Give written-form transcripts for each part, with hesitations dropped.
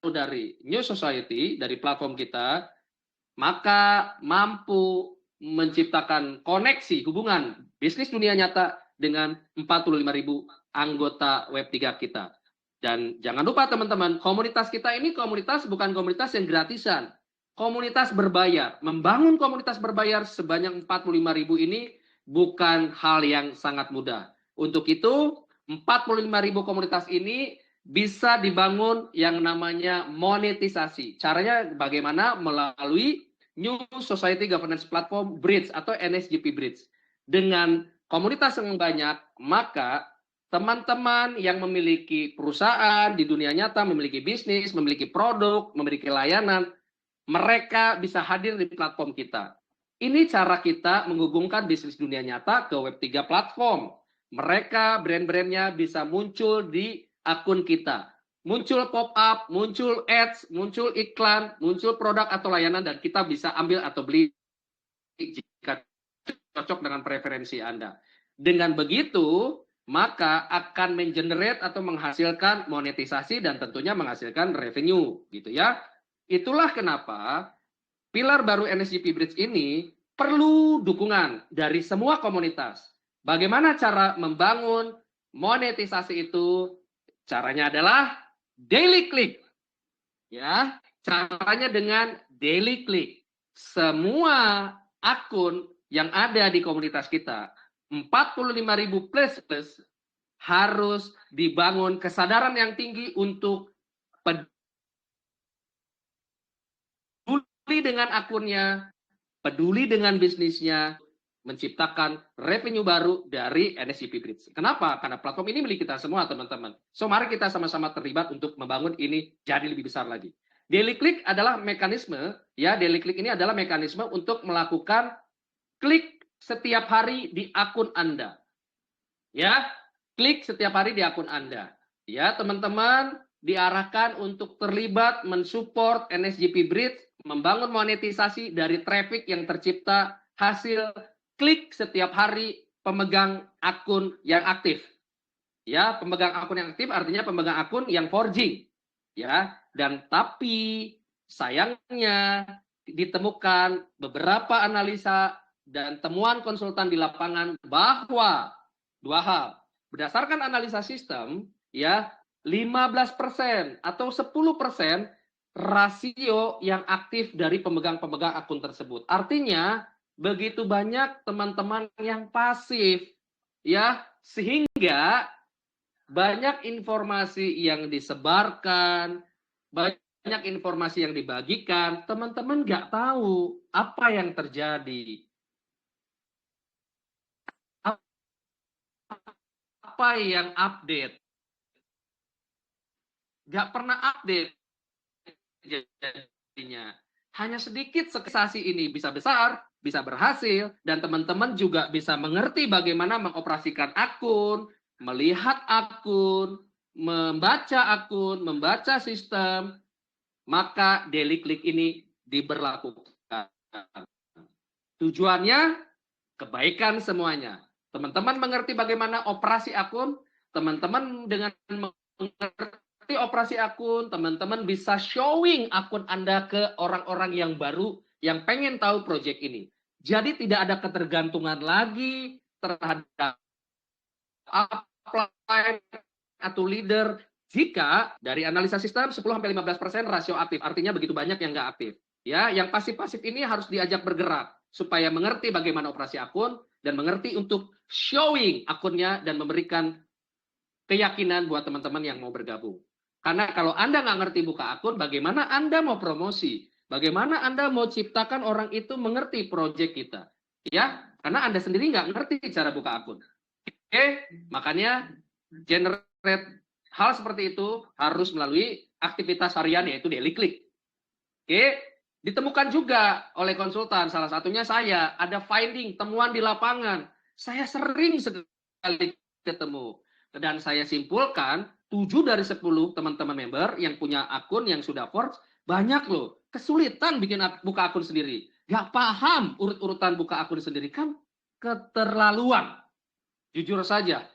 dari New Society, dari platform kita, maka mampu menciptakan koneksi hubungan bisnis dunia nyata dengan 45.000 anggota Web3 kita. Dan jangan lupa teman-teman, komunitas kita ini komunitas bukan komunitas yang gratisan. Komunitas berbayar. Membangun komunitas berbayar sebanyak 45.000 ini bukan hal yang sangat mudah. Untuk itu, 45.000 komunitas ini bisa dibangun yang namanya monetisasi. Caranya bagaimana? Melalui New Society Governance Platform Bridge atau NSGP Bridge. Dengan komunitas yang banyak, maka teman-teman yang memiliki perusahaan di dunia nyata, memiliki bisnis, memiliki produk, memiliki layanan, mereka bisa hadir di platform kita. Ini cara kita menghubungkan bisnis dunia nyata ke Web3 platform. Mereka, brand-brandnya bisa muncul di akun kita. Muncul pop-up, muncul ads, muncul iklan, muncul produk atau layanan, dan kita bisa ambil atau beli jika cocok dengan preferensi Anda. Dengan begitu, maka akan mengenerate atau menghasilkan monetisasi dan tentunya menghasilkan revenue, gitu ya. Itulah kenapa pilar baru NSGP Bridge ini perlu dukungan dari semua komunitas. Bagaimana cara membangun monetisasi itu? Caranya adalah daily click. Ya, caranya dengan daily click. Semua akun yang ada di komunitas kita, 45.000 plus harus dibangun kesadaran yang tinggi untuk peduli dengan akunnya, peduli dengan bisnisnya, menciptakan revenue baru dari NSGP Bridge. Kenapa? Karena platform ini milik kita semua, teman-teman. So, mari kita sama-sama terlibat untuk membangun ini jadi lebih besar lagi. Daily click adalah mekanisme, ya, daily click ini adalah mekanisme untuk melakukan klik setiap hari di akun Anda. Ya, klik setiap hari di akun Anda. Ya, teman-teman diarahkan untuk terlibat mensupport NSGP Bridge, membangun monetisasi dari traffic yang tercipta hasil klik setiap hari pemegang akun yang aktif. Ya, pemegang akun yang aktif artinya pemegang akun yang forging. Ya, dan tapi sayangnya ditemukan beberapa analisa dan temuan konsultan di lapangan bahwa dua hal. Berdasarkan analisa sistem, ya, 15% atau 10% rasio yang aktif dari pemegang-pemegang akun tersebut. Artinya begitu banyak teman-teman yang pasif, ya, sehingga banyak informasi yang disebarkan, banyak informasi yang dibagikan, teman-teman nggak tahu apa yang terjadi, apa yang update, nggak pernah update jadinya. Hanya sedikit sensasi ini bisa besar, bisa berhasil, dan teman-teman juga bisa mengerti bagaimana mengoperasikan akun, melihat akun, membaca sistem, maka daily click ini diberlakukan. Tujuannya kebaikan semuanya. Teman-teman mengerti bagaimana operasi akun, teman-teman dengan mengerti operasi akun, teman-teman bisa showing akun Anda ke orang-orang yang baru yang pengen tahu proyek ini. Jadi tidak ada ketergantungan lagi terhadap upline atau leader jika dari analisa sistem 10-15% rasio aktif. Artinya begitu banyak yang nggak aktif. Ya, yang pasif-pasif ini harus diajak bergerak supaya mengerti bagaimana operasi akun dan mengerti untuk showing akunnya dan memberikan keyakinan buat teman-teman yang mau bergabung. Karena kalau Anda nggak ngerti buka akun, bagaimana Anda mau promosi? Bagaimana Anda mau ciptakan orang itu mengerti proyek kita? Ya, karena Anda sendiri nggak ngerti cara buka akun. Oke, makanya generate hal seperti itu harus melalui aktivitas harian yaitu daily click. Oke, ditemukan juga oleh konsultan, salah satunya saya, ada finding, temuan di lapangan. Saya sering sekali ketemu. Dan saya simpulkan, 7 dari 10 teman-teman member yang punya akun yang sudah forge, banyak loh, kesulitan bikin buka akun sendiri. Gak paham urut-urutan buka akun sendiri, kan keterlaluan. Jujur saja,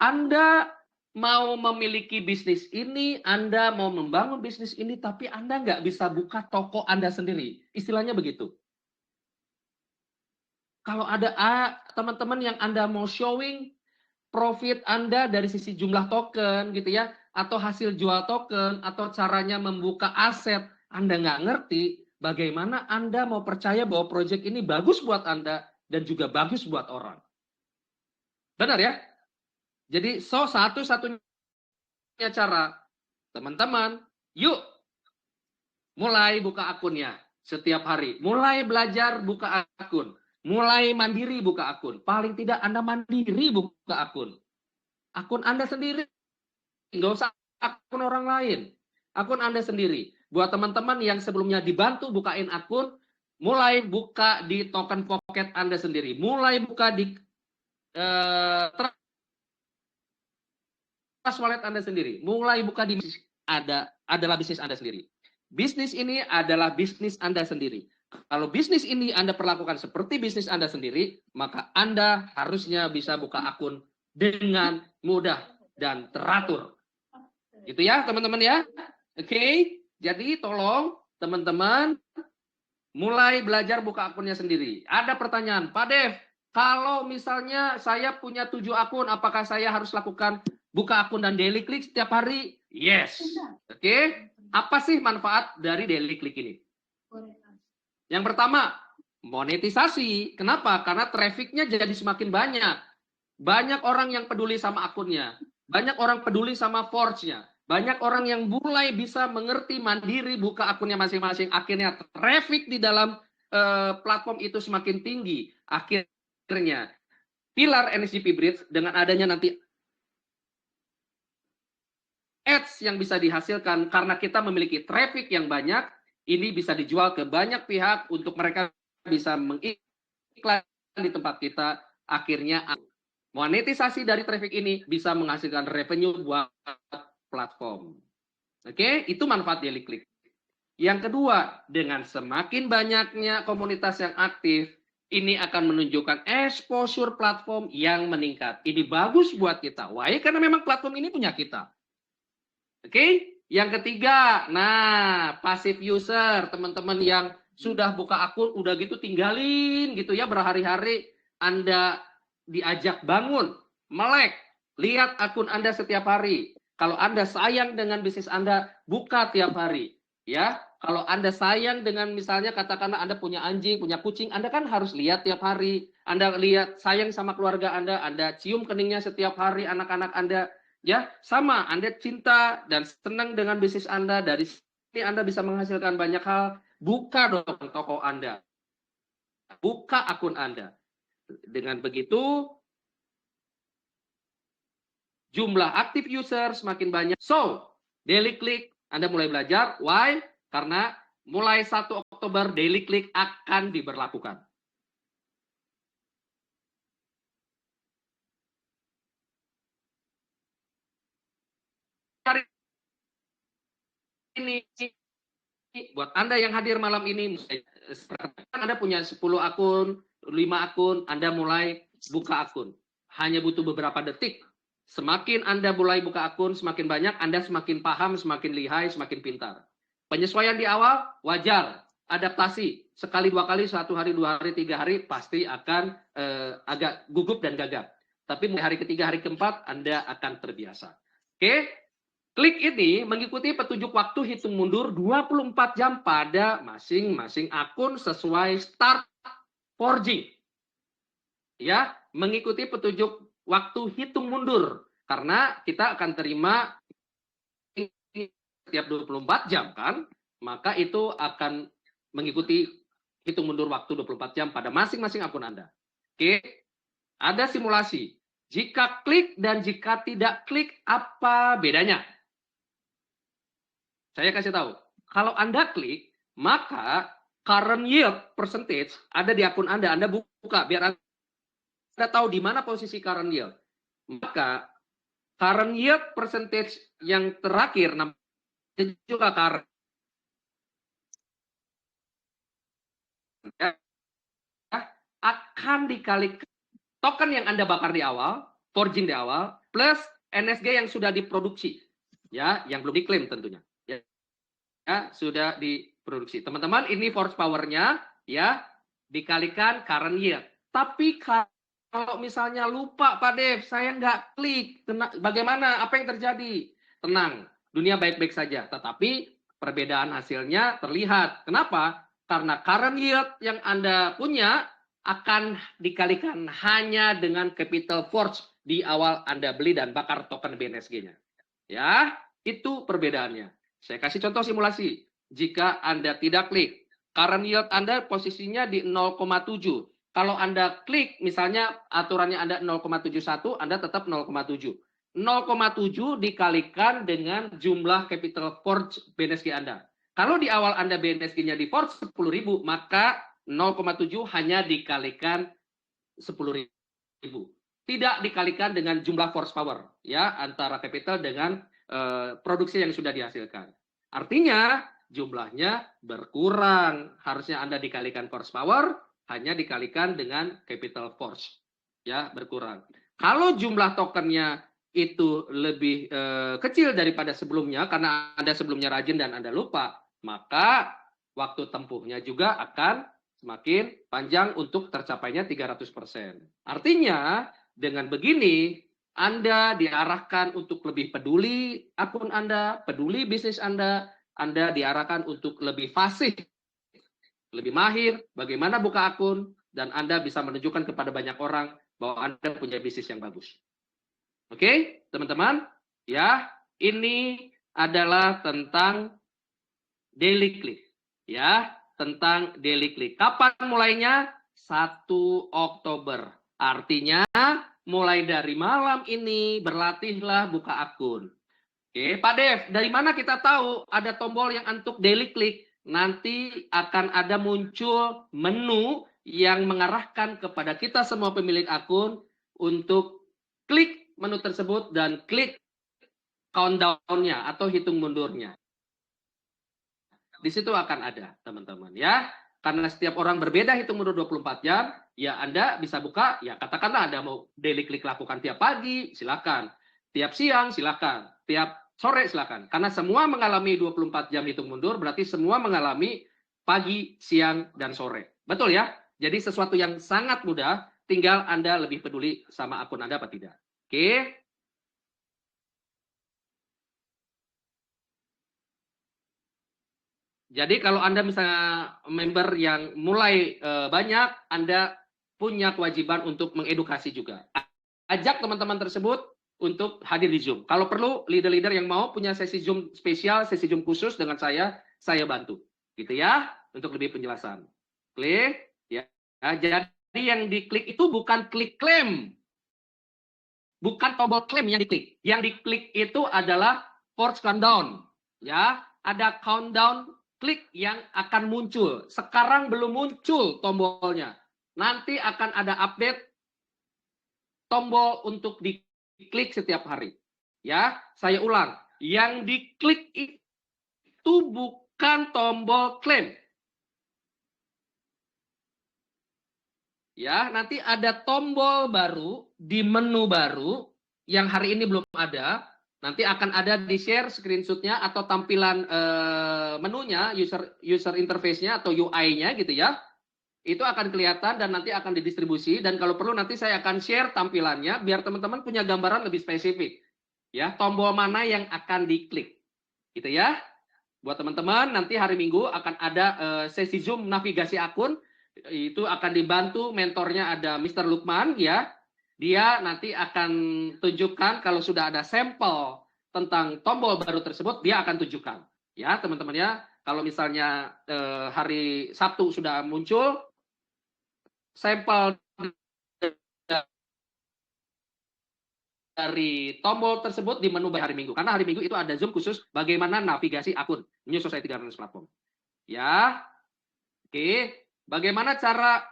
Anda mau memiliki bisnis ini, Anda mau membangun bisnis ini, tapi Anda nggak bisa buka toko Anda sendiri. Istilahnya begitu. Kalau ada teman-teman yang Anda mau showing profit Anda dari sisi jumlah token gitu ya, atau hasil jual token, atau caranya membuka aset, Anda nggak ngerti, bagaimana Anda mau percaya bahwa proyek ini bagus buat Anda dan juga bagus buat orang. Benar ya? Jadi satu-satunya cara, teman-teman, yuk mulai buka akunnya setiap hari. Mulai belajar buka akun. Mulai mandiri buka akun. Paling tidak Anda mandiri buka akun. Akun Anda sendiri. Nggak usah akun orang lain. Akun Anda sendiri. Buat teman-teman yang sebelumnya dibantu bukain akun, mulai buka di token pocket Anda sendiri. Mulai buka di Trust Wallet Anda sendiri. Mulai buka di adalah bisnis Anda sendiri. Bisnis ini adalah bisnis Anda sendiri. Kalau bisnis ini Anda perlakukan seperti bisnis Anda sendiri, maka Anda harusnya bisa buka akun dengan mudah dan teratur. Itu ya, teman-teman ya. Oke, jadi tolong teman-teman mulai belajar buka akunnya sendiri. Ada pertanyaan, Pak Dev, kalau misalnya saya punya 7 akun, apakah saya harus lakukan buka akun dan daily click setiap hari? Yes. Oke, apa sih manfaat dari daily click ini? Yang pertama, monetisasi. Kenapa? Karena trafficnya jadi semakin banyak. Banyak orang yang peduli sama akunnya. Banyak orang peduli sama forge-nya. Banyak orang yang mulai bisa mengerti mandiri buka akunnya masing-masing. Akhirnya traffic di dalam platform itu semakin tinggi. Akhirnya pilar NSGP Bridge dengan adanya nanti ads yang bisa dihasilkan karena kita memiliki traffic yang banyak, ini bisa dijual ke banyak pihak untuk mereka bisa mengiklan di tempat kita. Akhirnya monetisasi dari traffic ini bisa menghasilkan revenue buat platform. Oke, itu manfaat daily click. Yang kedua, dengan semakin banyaknya komunitas yang aktif, ini akan menunjukkan exposure platform yang meningkat. Ini bagus buat kita. Why? Karena memang platform ini punya kita. Oke, yang ketiga, nah passive user, teman-teman yang sudah buka akun, udah gitu tinggalin gitu ya berhari-hari, Anda diajak bangun, melek, lihat akun Anda setiap hari. Kalau Anda sayang dengan bisnis Anda, buka tiap hari. Ya, kalau Anda sayang dengan misalnya katakanlah Anda punya anjing, punya kucing, Anda kan harus lihat tiap hari. Anda lihat sayang sama keluarga Anda cium keningnya setiap hari anak-anak Anda. Ya, sama. Anda cinta dan senang dengan bisnis Anda. Dari sini Anda bisa menghasilkan banyak hal. Buka dong toko Anda. Buka akun Anda. Dengan begitu, jumlah aktif user semakin banyak. So, daily click Anda mulai belajar. Why? Karena mulai 1 Oktober daily click akan diberlakukan. Hari ini buat Anda yang hadir malam ini, Anda punya 10 akun, 5 akun, Anda mulai buka akun. Hanya butuh beberapa detik. Semakin Anda mulai buka akun, semakin banyak, Anda semakin paham, semakin lihai, semakin pintar. Penyesuaian di awal, wajar. Adaptasi, sekali, 2 kali, 1 hari, 2 hari, 3 hari, pasti akan agak gugup dan gagap. Tapi mulai hari ketiga, hari keempat, Anda akan terbiasa. Oke? Klik ini mengikuti petunjuk waktu hitung mundur 24 jam pada masing-masing akun sesuai start forging. Ya, mengikuti petunjuk waktu hitung mundur karena kita akan terima setiap 24 jam kan, maka itu akan mengikuti hitung mundur waktu 24 jam pada masing-masing akun Anda. Oke. Ada simulasi. Jika klik dan jika tidak klik apa bedanya? Saya kasih tahu, kalau Anda klik, maka current yield percentage ada di akun Anda buka, biar Anda tahu di mana posisi current yield. Maka current yield percentage yang terakhir, namanya juga current, akan dikali token yang Anda bakar di awal, forging di awal, plus NSG yang sudah diproduksi, ya, yang belum diklaim tentunya, ya, sudah diproduksi. Teman-teman, ini force power-nya, ya, dikalikan current yield. Tapi kalau misalnya lupa Pak Dev, saya nggak klik, bagaimana? Apa yang terjadi? Tenang, dunia baik-baik saja. Tetapi perbedaan hasilnya terlihat. Kenapa? Karena current yield yang Anda punya akan dikalikan hanya dengan capital force di awal Anda beli dan bakar token BNSG-nya. Ya, itu perbedaannya. Saya kasih contoh simulasi. Jika Anda tidak klik, current yield Anda posisinya di 0,7. Kalau Anda klik, misalnya aturannya Anda 0,71, Anda tetap 0,7. 0,7 dikalikan dengan jumlah capital force BNSG Anda. Kalau di awal Anda BNSG-nya di force 10.000, maka 0,7 hanya dikalikan 10.000. Tidak dikalikan dengan jumlah force power, ya, antara capital dengan produksi yang sudah dihasilkan. Artinya jumlahnya berkurang. Harusnya Anda dikalikan force power, hanya dikalikan dengan capital force, ya, berkurang. Kalau jumlah tokennya itu lebih kecil daripada sebelumnya, karena Anda sebelumnya rajin dan Anda lupa, maka waktu tempuhnya juga akan semakin panjang untuk tercapainya 300%. Artinya dengan begini, Anda diarahkan untuk lebih peduli akun Anda, peduli bisnis Anda diarahkan untuk lebih fasih, lebih mahir, bagaimana buka akun, dan Anda bisa menunjukkan kepada banyak orang bahwa Anda punya bisnis yang bagus. Oke, teman-teman, ya, ini adalah tentang daily click, ya, tentang daily click. Kapan mulainya? 1 Oktober. Artinya mulai dari malam ini berlatihlah buka akun. Oke, Pak Dev, dari mana kita tahu ada tombol yang untuk daily click? Nanti akan ada muncul menu yang mengarahkan kepada kita semua pemilik akun untuk klik menu tersebut dan klik countdown-nya atau hitung mundurnya. Di situ akan ada, teman-teman, ya. Karena setiap orang berbeda hitung mundur 24 jam, ya Anda bisa buka, ya katakanlah Anda mau daily click lakukan tiap pagi, silakan. Tiap siang, silakan. Tiap sore, silakan. Karena semua mengalami 24 jam hitung mundur, berarti semua mengalami pagi, siang, dan sore. Betul ya? Jadi sesuatu yang sangat mudah, tinggal Anda lebih peduli sama akun Anda apa tidak. Oke? Jadi kalau Anda misalnya member yang mulai banyak, Anda punya kewajiban untuk mengedukasi juga. Ajak teman-teman tersebut untuk hadir di Zoom. Kalau perlu leader-leader yang mau punya sesi Zoom spesial, sesi Zoom khusus dengan saya bantu. Gitu ya, untuk lebih penjelasan. Klik, ya. Jadi yang diklik itu bukan klik klaim. Bukan tombol klaim yang diklik. Yang diklik itu adalah force countdown. Ya, ada countdown klik yang akan muncul. Sekarang belum muncul tombolnya. Nanti akan ada update tombol untuk diklik setiap hari. Ya, saya ulang. Yang diklik itu bukan tombol klaim. Ya, nanti ada tombol baru di menu baru yang hari ini belum ada. Nanti akan ada di share screenshot-nya atau tampilan menunya, user interface-nya atau UI-nya gitu ya. Itu akan kelihatan dan nanti akan didistribusi, dan kalau perlu nanti saya akan share tampilannya biar teman-teman punya gambaran lebih spesifik. Ya, tombol mana yang akan diklik. Gitu ya. Buat teman-teman, nanti hari Minggu akan ada sesi Zoom navigasi akun. Itu akan dibantu mentornya ada Mr. Lukman ya. Dia nanti akan tunjukkan kalau sudah ada sampel tentang tombol baru tersebut, dia akan tunjukkan. Ya, teman-teman ya. Kalau misalnya hari Sabtu sudah muncul sampel dari tombol tersebut di menu hari Minggu. Karena hari Minggu itu ada Zoom khusus bagaimana navigasi akun New Society Governance Platform. Ya, oke. Bagaimana cara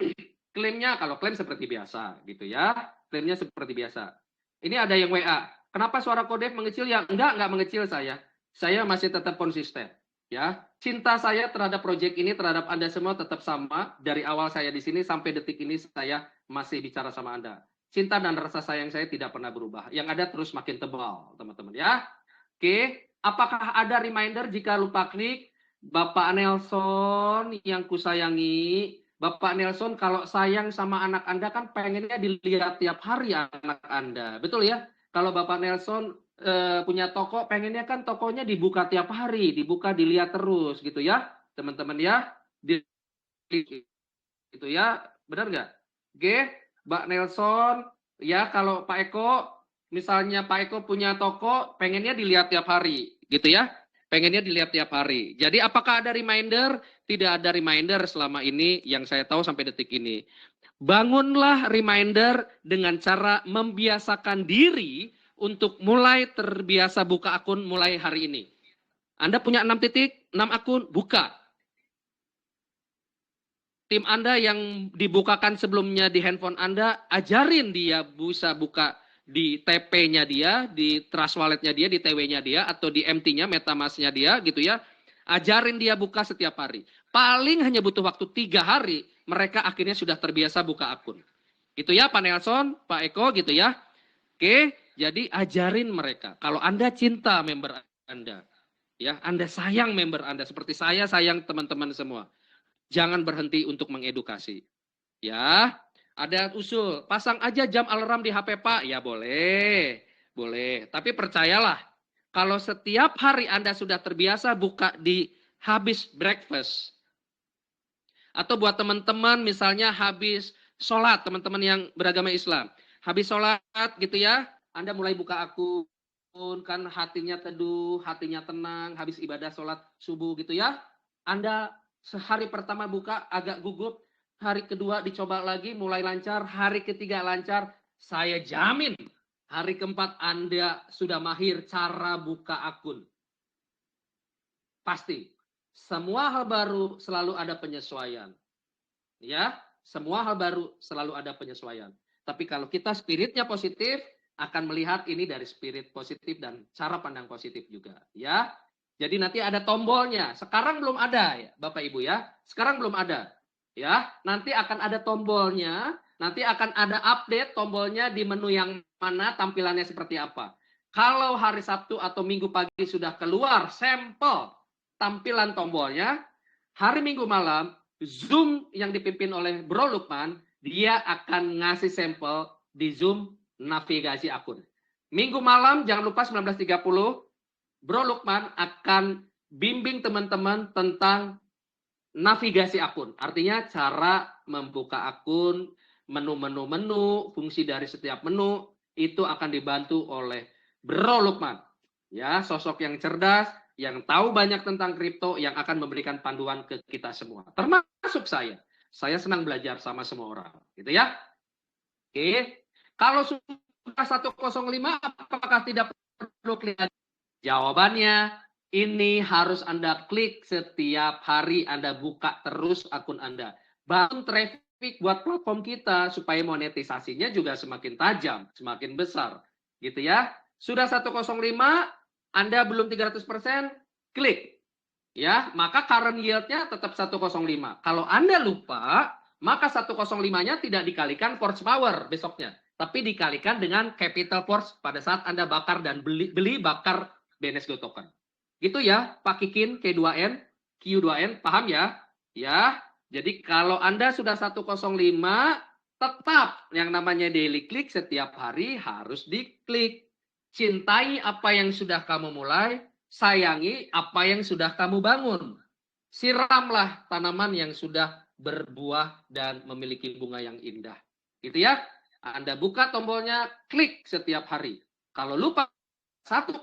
klaimnya? Kalau klaim seperti biasa, gitu ya. Klaimnya seperti biasa. Ini ada yang WA. Kenapa suara Kodev mengecil? Ya, enggak mengecil saya. Saya masih tetap konsisten. Ya, cinta saya terhadap proyek ini, terhadap Anda semua tetap sama. Dari awal saya di sini sampai detik ini saya masih bicara sama Anda. cinta dan rasa sayang saya tidak pernah berubah. Yang ada terus makin tebal, teman-teman ya. Oke, apakah ada reminder jika lupa klik? Bapak Nelson yang kusayangi, Bapak Nelson kalau sayang sama anak Anda kan pengennya dilihat tiap hari anak Anda. Betul ya? Kalau Bapak Nelson punya toko, pengennya kan tokonya dibuka tiap hari, dibuka dilihat terus gitu ya, teman-teman ya. Itu ya, benar nggak? Oke, Mbak Nelson, ya kalau Pak Eko, misalnya Pak Eko punya toko, pengennya dilihat tiap hari, gitu ya? Pengennya dilihat tiap hari. Jadi apakah ada reminder? Tidak ada reminder selama ini yang saya tahu sampai detik ini. Bangunlah reminder dengan cara membiasakan diri untuk mulai terbiasa buka akun mulai hari ini. Anda punya 6 titik, 6 akun, buka. Tim Anda yang dibukakan sebelumnya di handphone Anda, ajarin dia bisa buka di TP-nya dia, di Trust Wallet-nya dia, di TW-nya dia, atau di MT-nya, MetaMask-nya dia, gitu ya. Ajarin dia buka setiap hari. Paling hanya butuh waktu 3 hari, mereka akhirnya sudah terbiasa buka akun. Gitu ya Pak Nelson, Pak Eko gitu ya. Oke, jadi ajarin mereka. Kalau Anda cinta member Anda, ya Anda sayang member Anda, seperti saya sayang teman-teman semua. Jangan berhenti untuk mengedukasi. Ya, ada usul, pasang aja jam alarm di HP Pak. Ya boleh, boleh. Tapi percayalah, kalau setiap hari Anda sudah terbiasa buka di habis breakfast, atau buat teman-teman misalnya habis sholat, teman-teman yang beragama Islam. Habis sholat gitu ya, Anda mulai buka akun, kan hatinya teduh, hatinya tenang, habis ibadah sholat subuh gitu ya. Anda sehari pertama buka agak gugup, hari kedua dicoba lagi mulai lancar, hari ketiga lancar, saya jamin hari keempat Anda sudah mahir cara buka akun. Pasti. Semua hal baru selalu ada penyesuaian. Ya, semua hal baru selalu ada penyesuaian. Tapi kalau kita spiritnya positif, akan melihat ini dari spirit positif dan cara pandang positif juga. Ya, jadi nanti ada tombolnya. Sekarang belum ada ya, Bapak Ibu ya. Sekarang belum ada. Ya, nanti akan ada tombolnya. Nanti akan ada update tombolnya di menu yang mana, tampilannya seperti apa. Kalau hari Sabtu atau Minggu pagi sudah keluar sampel tampilan tombolnya, hari Minggu malam Zoom yang dipimpin oleh Bro Lukman, dia akan ngasih sampel di Zoom navigasi akun. Minggu malam jangan lupa 19.30, Bro Lukman akan bimbing teman-teman tentang navigasi akun. Artinya cara membuka akun, menu-menu, fungsi dari setiap menu, itu akan dibantu oleh Bro Lukman. Ya, sosok yang cerdas, yang tahu banyak tentang kripto, yang akan memberikan panduan ke kita semua. Termasuk saya. Saya senang belajar sama semua orang. Gitu ya. Oke. Kalau sudah 105, apakah tidak perlu klik? Jawabannya, ini harus Anda klik setiap hari, Anda buka terus akun Anda. Bangun traffic buat platform kita, supaya monetisasinya juga semakin tajam, semakin besar. Gitu ya. Sudah 105, Anda belum 300%, klik. Ya, maka current yield-nya tetap 105. Kalau Anda lupa, maka 105-nya tidak dikalikan force power besoknya, tapi dikalikan dengan capital force pada saat Anda bakar dan beli bakar BNSGO token. Gitu ya, Pak Kikin K2N, Q2N, paham ya? Ya, jadi kalau Anda sudah 105, tetap yang namanya daily click setiap hari harus diklik. Cintai apa yang sudah kamu mulai, sayangi apa yang sudah kamu bangun. Siramlah tanaman yang sudah berbuah dan memiliki bunga yang indah. Gitu ya. Anda buka tombolnya, klik setiap hari. Kalau lupa 105%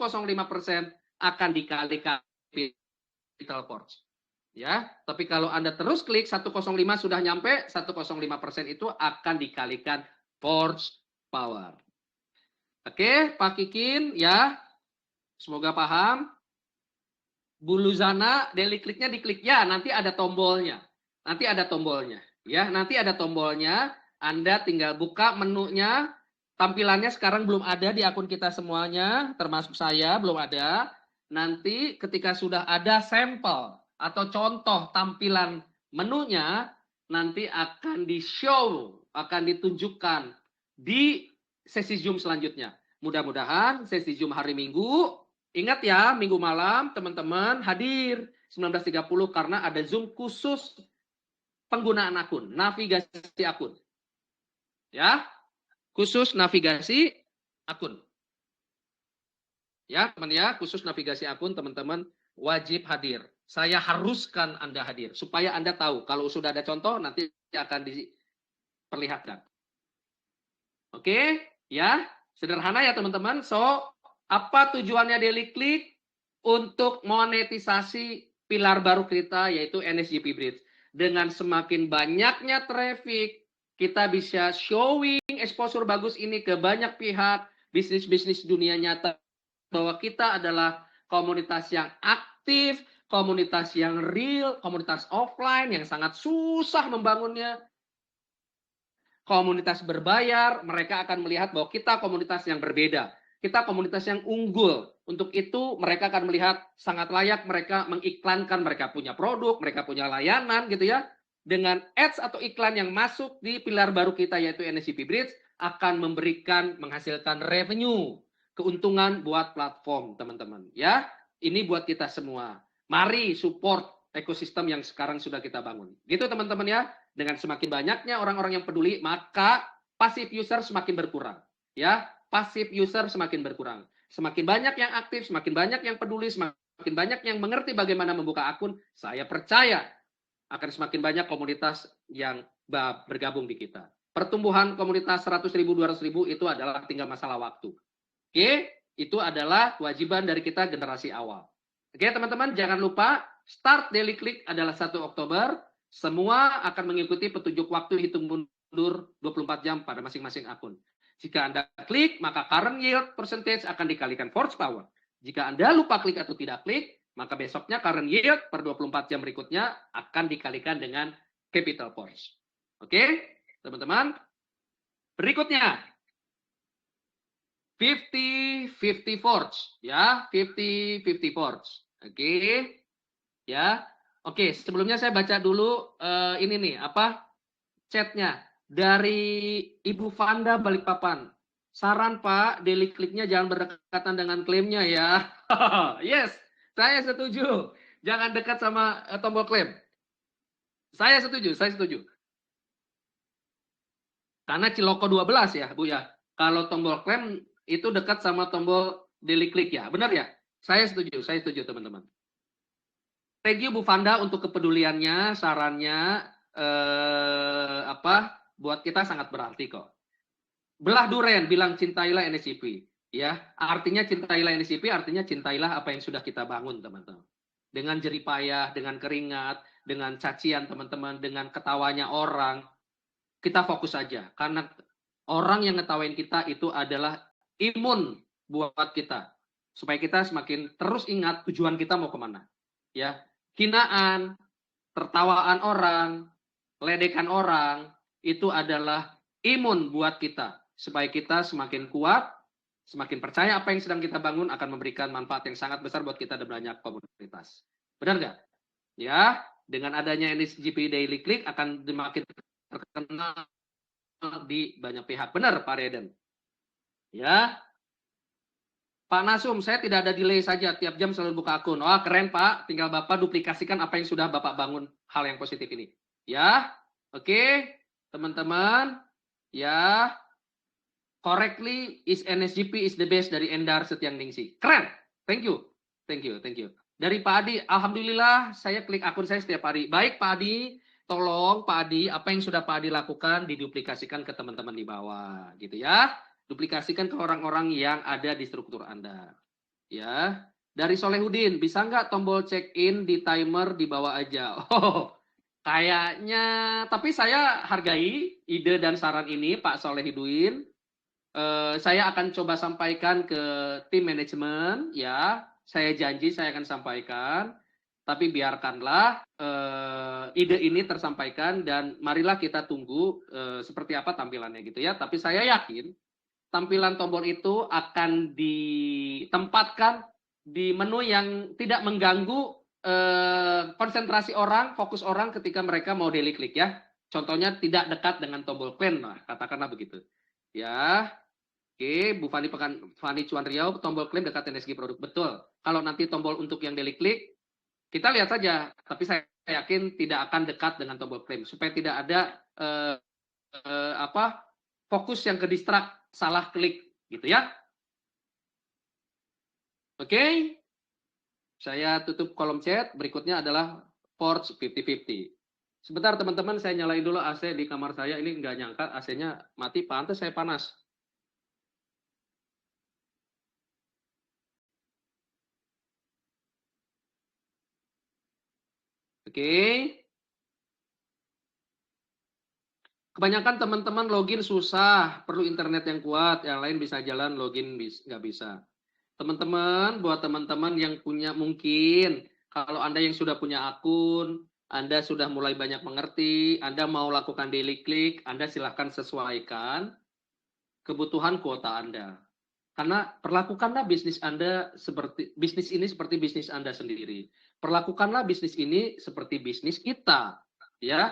akan dikalikan capital force. Ya, tapi kalau Anda terus klik 105 sudah nyampe, 105% itu akan dikalikan force power. Oke, Pak Kikin ya. Semoga paham. Bulu Zana, daily click-nya diklik ya, nanti ada tombolnya. Nanti ada tombolnya. Ya, nanti ada tombolnya. Anda tinggal buka menunya. Tampilannya sekarang belum ada di akun kita semuanya, termasuk saya belum ada. Nanti ketika sudah ada sampel atau contoh tampilan menunya, nanti akan di-show, akan ditunjukkan di sesi Zoom selanjutnya. Mudah-mudahan sesi Zoom hari Minggu, ingat ya, Minggu malam teman-teman hadir 19.30 karena ada Zoom khusus penggunaan akun, navigasi akun. Ya, khusus navigasi akun. Ya, teman ya, khusus navigasi akun teman-teman wajib hadir. Saya haruskan Anda hadir supaya Anda tahu kalau sudah ada contoh nanti akan diperlihatkan. Oke, ya. Sederhana ya teman-teman. So, apa tujuannya Daily Click? Untuk monetisasi pilar baru kita yaitu NSGP Bridge. Dengan semakin banyaknya traffic, kita bisa showing exposure bagus ini ke banyak pihak, bisnis-bisnis dunia nyata bahwa kita adalah komunitas yang aktif, komunitas yang real, komunitas offline yang sangat susah membangunnya. Komunitas berbayar, mereka akan melihat bahwa kita komunitas yang berbeda. Kita komunitas yang unggul. Untuk itu mereka akan melihat sangat layak mereka mengiklankan mereka punya produk, mereka punya layanan gitu ya. Dengan ads atau iklan yang masuk di pilar baru kita yaitu NSGP Bridge akan menghasilkan revenue, keuntungan buat platform teman-teman ya. Ini buat kita semua. Mari support ekosistem yang sekarang sudah kita bangun. Gitu teman-teman ya. Dengan semakin banyaknya orang-orang yang peduli, maka passive user semakin berkurang. Ya, passive user semakin berkurang. Semakin banyak yang aktif, semakin banyak yang peduli, semakin banyak yang mengerti bagaimana membuka akun, saya percaya akan semakin banyak komunitas yang bergabung di kita. Pertumbuhan komunitas 100.000, 200.000 itu adalah tinggal masalah waktu. Oke, itu adalah kewajiban dari kita generasi awal. Oke, teman-teman, jangan lupa start Daily Click adalah 1 Oktober. Semua akan mengikuti petunjuk waktu hitung mundur 24 jam pada masing-masing akun. Jika Anda klik, maka current yield percentage akan dikalikan force power. Jika Anda lupa klik atau tidak klik, maka besoknya current yield per 24 jam berikutnya akan dikalikan dengan capital force. Oke, teman-teman. Berikutnya, 50-50 force. Ya, 50-50 force. Oke, ya. Oke, sebelumnya saya baca dulu ini nih, chatnya dari Ibu Vanda Balikpapan. Saran Pak, Daily Click-nya jangan berdekatan dengan klaimnya ya. Yes, saya setuju. Jangan dekat sama tombol klaim. Saya setuju. Karena Ciloko 12 ya, Bu ya. Kalau tombol klaim itu dekat sama tombol Daily Click ya. Benar ya? Saya setuju teman-teman. Thank you Bu Vanda untuk kepeduliannya, sarannya buat kita sangat berarti kok. Belah duren bilang cintailah NSGP, ya. Artinya cintailah NSGP artinya cintailah apa yang sudah kita bangun, teman-teman. Dengan jerih payah, dengan keringat, dengan cacian teman-teman, dengan ketawanya orang, kita fokus saja karena orang yang ngetawain kita itu adalah imun buat kita. Supaya kita semakin terus ingat tujuan kita mau kemana. Ya, hinaan, tertawaan orang, ledekan orang, itu adalah imun buat kita. Supaya kita semakin kuat, semakin percaya apa yang sedang kita bangun akan memberikan manfaat yang sangat besar buat kita dan banyak komunitas. Benar nggak? Ya, dengan adanya NSGP Daily Click akan semakin terkenal di banyak pihak. Benar Pak Reden? Ya, Pak Nasum, saya tidak ada delay saja, tiap jam selalu buka akun. Wah, keren Pak, tinggal Bapak duplikasikan apa yang sudah Bapak bangun, hal yang positif ini. Ya, oke, teman-teman, ya, correctly is NSGP is the best dari Endar Setiangningsih. Keren, thank you. Dari Pak Adi, Alhamdulillah, saya klik akun saya setiap hari. Baik Pak Adi, tolong Pak Adi, apa yang sudah Pak Adi lakukan, diduplikasikan ke teman-teman di bawah, gitu ya. Duplikasikan ke orang-orang yang ada di struktur Anda. Ya, dari Solehudin, bisa nggak tombol check-in di timer di bawah aja? Oh, kayaknya, tapi saya hargai ide dan saran ini, Pak Solehudin. Saya akan coba sampaikan ke tim manajemen, ya. Saya janji saya akan sampaikan. Tapi biarkanlah ide ini tersampaikan dan marilah kita tunggu seperti apa tampilannya gitu ya. Tapi saya yakin tampilan tombol itu akan ditempatkan di menu yang tidak mengganggu konsentrasi orang, fokus orang ketika mereka mau daily click ya. Contohnya tidak dekat dengan tombol claim, nah, katakanlah begitu. Ya. Oke, Bu Fani Cuan Riau, tombol klaim dekat NSG produk. Betul. Kalau nanti tombol untuk yang daily click, kita lihat saja. Tapi saya yakin tidak akan dekat dengan tombol klaim. Supaya tidak ada fokus yang ke distrak, salah klik. Gitu ya. Oke. Saya tutup kolom chat. Berikutnya adalah Forge 50-50. Sebentar teman-teman, saya nyalain dulu AC di kamar saya. Ini nggak nyangka AC-nya mati, pantas saya panas. Oke. Kebanyakan teman-teman login susah, perlu internet yang kuat, yang lain bisa jalan, login nggak bisa. Teman-teman, buat teman-teman yang punya mungkin, kalau Anda yang sudah punya akun, Anda sudah mulai banyak mengerti, Anda mau lakukan daily click, Anda silahkan sesuaikan kebutuhan kuota Anda. Karena perlakukanlah bisnis Anda seperti bisnis ini seperti bisnis Anda sendiri. Perlakukanlah bisnis ini seperti bisnis kita, ya.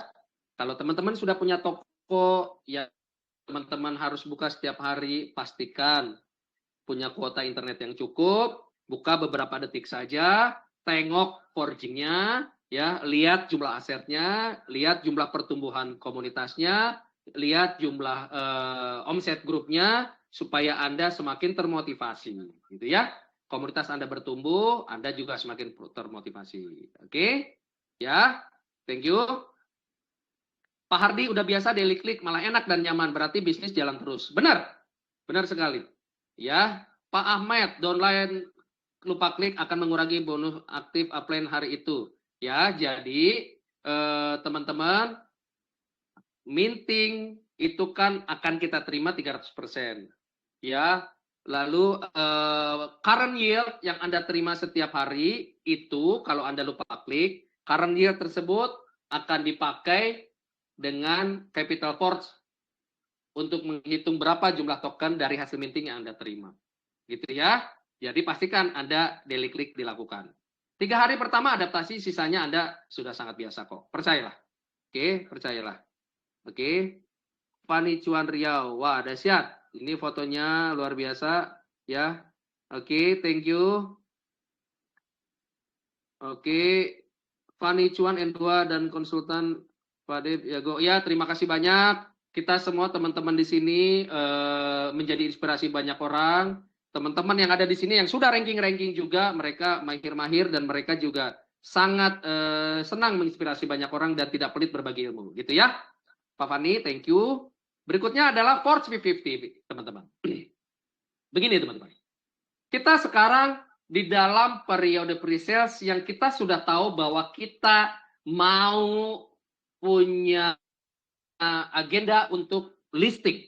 Kalau teman-teman sudah punya toko, ya teman-teman harus buka setiap hari, pastikan punya kuota internet yang cukup, buka beberapa detik saja, tengok forgingnya, ya, lihat jumlah asetnya, lihat jumlah pertumbuhan komunitasnya, lihat jumlah omset grupnya, supaya Anda semakin termotivasi, gitu ya. Komunitas Anda bertumbuh, Anda juga semakin termotivasi. Oke? Ya, thank you. Pak Hardi udah biasa daily click, malah enak dan nyaman, berarti bisnis jalan terus. Benar, benar sekali. Ya, Pak Ahmed, downline lupa klik akan mengurangi bonus aktif upline hari itu. Ya, jadi teman-teman, minting itu kan akan kita terima 300%. Ya, lalu current yield yang Anda terima setiap hari itu kalau Anda lupa klik, current yield tersebut akan dipakai dengan Capital Force untuk menghitung berapa jumlah token dari hasil minting yang Anda terima. Gitu ya. Jadi pastikan Anda daily click dilakukan. 3 hari pertama adaptasi, sisanya Anda sudah sangat biasa kok. Percayalah. Oke, percayalah. Oke. Fani Cuan Riau. Wah, dahsyat. Ini fotonya luar biasa ya. Oke, thank you. Oke. Fani Cuan N2 dan konsultan Pak Ded Yago. Ya, terima kasih banyak. Kita semua teman-teman di sini menjadi inspirasi banyak orang. Teman-teman yang ada di sini yang sudah ranking-ranking juga, mereka mahir-mahir dan mereka juga sangat senang menginspirasi banyak orang dan tidak pelit berbagi ilmu. Gitu ya. Pak Fani, thank you. Berikutnya adalah Forge 50-50, teman-teman. Begini, teman-teman. Kita sekarang di dalam periode pre-sales yang kita sudah tahu bahwa kita mau punya agenda untuk listing.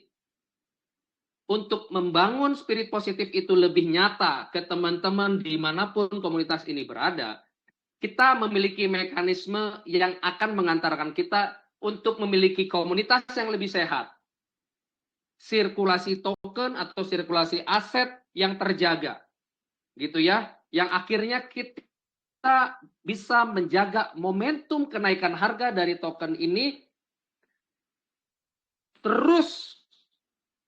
Untuk membangun spirit positif itu lebih nyata ke teman-teman dimanapun komunitas ini berada, kita memiliki mekanisme yang akan mengantarkan kita untuk memiliki komunitas yang lebih sehat. Sirkulasi token atau sirkulasi aset yang terjaga. Gitu ya, yang akhirnya kita bisa menjaga momentum kenaikan harga dari token ini terus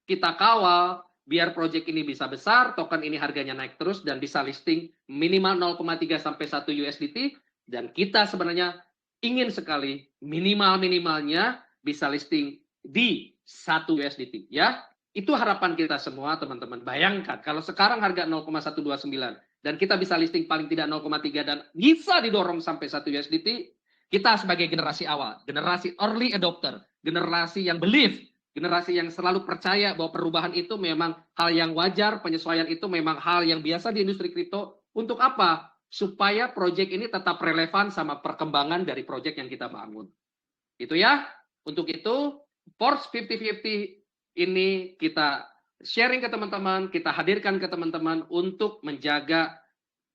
kita kawal biar proyek ini bisa besar, token ini harganya naik terus dan bisa listing minimal 0,3 sampai 1 USDT dan kita sebenarnya ingin sekali minimalnya bisa listing di 1 USDT ya. Itu harapan kita semua teman-teman. Bayangkan kalau sekarang harga 0,129 dan kita bisa listing paling tidak 0,3 dan bisa didorong sampai 1 USDT, kita sebagai generasi awal, generasi early adopter, generasi yang believe, generasi yang selalu percaya bahwa perubahan itu memang hal yang wajar, penyesuaian itu memang hal yang biasa di industri kripto. Untuk apa? Supaya proyek ini tetap relevan sama perkembangan dari proyek yang kita bangun. Itu ya. Untuk itu, Forge 50-50 ini kita sharing ke teman-teman, kita hadirkan ke teman-teman untuk menjaga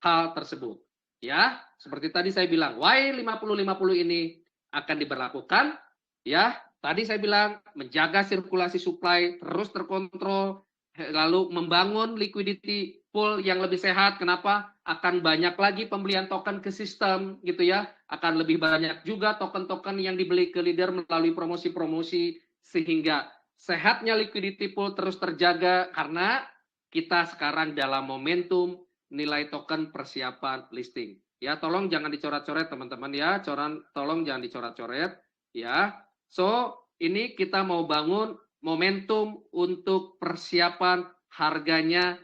hal tersebut. Ya, seperti tadi saya bilang, Y50-50 ini akan diberlakukan. Ya, tadi saya bilang menjaga sirkulasi supply terus terkontrol, lalu membangun liquidity pool yang lebih sehat. Kenapa? Akan banyak lagi pembelian token ke sistem, gitu ya. Akan lebih banyak juga token-token yang dibeli ke leader melalui promosi-promosi, sehingga sehatnya liquidity pool terus terjaga karena kita sekarang dalam momentum nilai token persiapan listing. Ya, tolong jangan dicoret-coret teman-teman ya, tolong jangan dicoret-coret ya. So, ini kita mau bangun momentum untuk persiapan harganya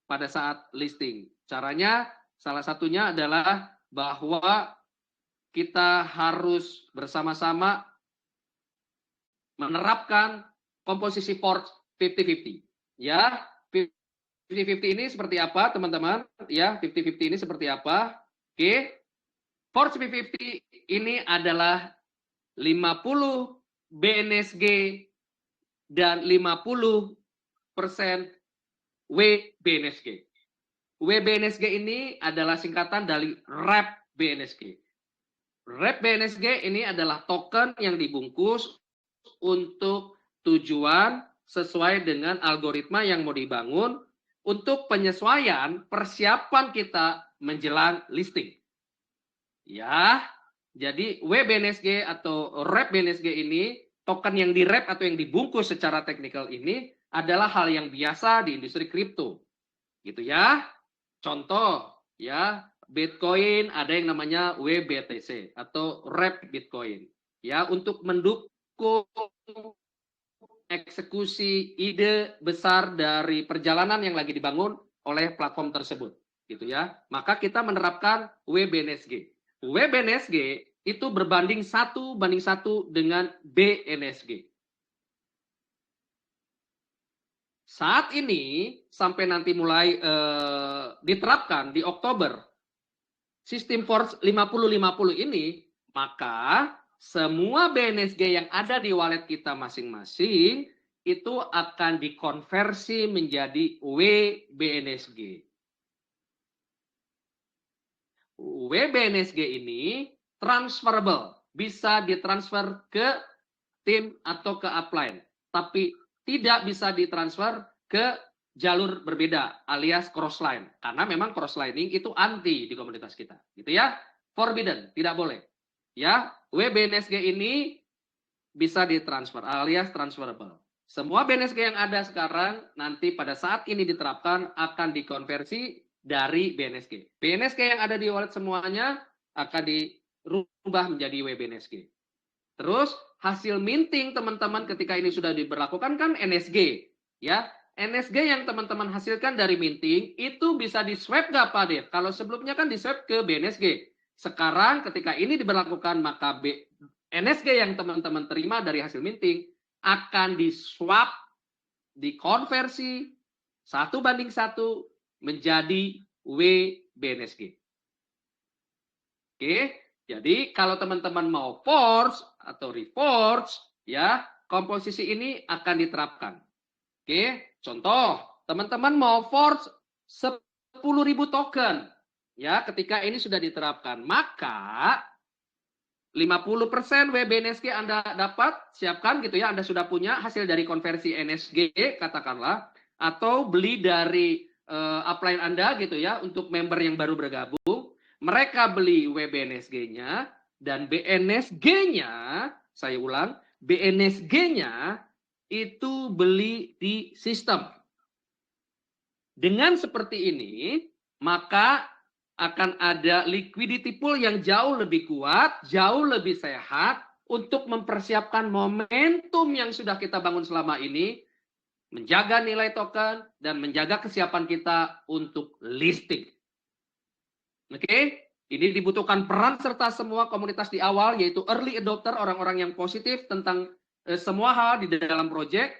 pada saat listing. Caranya salah satunya adalah bahwa kita harus bersama-sama menerapkan komposisi Forge 50-50. Ya, 50-50 ini seperti apa, teman-teman? Ya, 50-50 ini seperti apa? Oke. Forge 50-50 ini adalah 50 BNSG dan 50% WBNSG. WBNSG ini adalah singkatan dari Wrap BNSG. Wrap BNSG ini adalah token yang dibungkus untuk tujuan sesuai dengan algoritma yang mau dibangun untuk penyesuaian persiapan kita menjelang listing. Ya, jadi WBNSG atau Wrap BNSG ini, token yang di-wrap atau yang dibungkus secara teknikal ini adalah hal yang biasa di industri kripto. Gitu ya. Contoh, ya, Bitcoin ada yang namanya WBTC atau Wrap Bitcoin. Ya, untuk mendukung eksekusi ide besar dari perjalanan yang lagi dibangun oleh platform tersebut, gitu ya. Maka kita menerapkan WBNSG. WBNSG itu berbanding 1 banding 1 dengan BNSG. Saat ini sampai nanti mulai diterapkan di Oktober sistem Forge 50-50 ini, maka semua BNSG yang ada di wallet kita masing-masing itu akan dikonversi menjadi WBNSG. WBNSG ini transferable, bisa ditransfer ke tim atau ke upline, tapi tidak bisa ditransfer ke jalur berbeda alias crossline, karena memang crosslining itu anti di komunitas kita, gitu ya, forbidden, tidak boleh. Ya, WBNSG ini bisa ditransfer alias transferable. Semua BNSG yang ada sekarang nanti pada saat ini diterapkan akan dikonversi dari BNSG. BNSG yang ada di wallet semuanya akan dirubah menjadi WBNSG. Terus hasil minting teman-teman ketika ini sudah diberlakukan kan NSG, ya. NSG yang teman-teman hasilkan dari minting itu bisa di-swap nggak Pak Dev? Kalau sebelumnya kan di-swap ke BNSG. Sekarang ketika ini diberlakukan maka NSG yang teman-teman terima dari hasil minting akan di-swap, dikonversi 1 banding 1 menjadi WBNSG. Oke, jadi kalau teman-teman mau forge atau reforge, ya, komposisi ini akan diterapkan. Oke, contoh, teman-teman mau forge 10.000 token, ya, ketika ini sudah diterapkan, maka 50% WBNSG Anda dapat, siapkan gitu ya, Anda sudah punya hasil dari konversi NSG, katakanlah, atau beli dari upline Anda gitu ya, untuk member yang baru bergabung, mereka beli WBNSG-nya, dan BNSG-nya, saya ulang, BNSG-nya itu beli di sistem. Dengan seperti ini, maka akan ada liquidity pool yang jauh lebih kuat, jauh lebih sehat untuk mempersiapkan momentum yang sudah kita bangun selama ini, menjaga nilai token dan menjaga kesiapan kita untuk listing. Oke, ini dibutuhkan peran serta semua komunitas di awal, yaitu early adopter, orang-orang yang positif tentang semua hal di dalam project,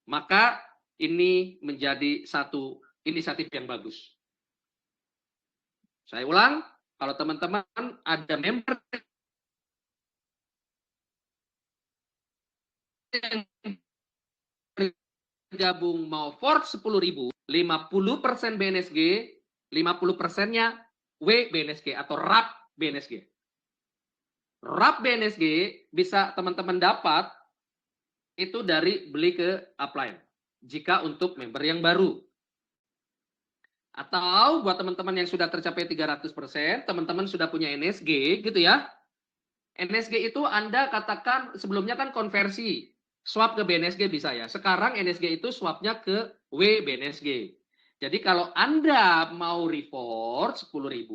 maka ini menjadi satu inisiatif yang bagus. Saya ulang, kalau teman-teman ada member yang bergabung mau forge 10.000, 50% BNSG, 50%-nya WBNSG atau Wrap BNSG. Wrap BNSG bisa teman-teman dapat itu dari beli ke upline jika untuk member yang baru. Atau buat teman-teman yang sudah tercapai 300%, teman-teman sudah punya NSG gitu ya. NSG itu Anda katakan sebelumnya kan konversi swap ke BNSG bisa ya. Sekarang NSG itu swapnya ke WBNSG. Jadi kalau Anda mau report 10.000,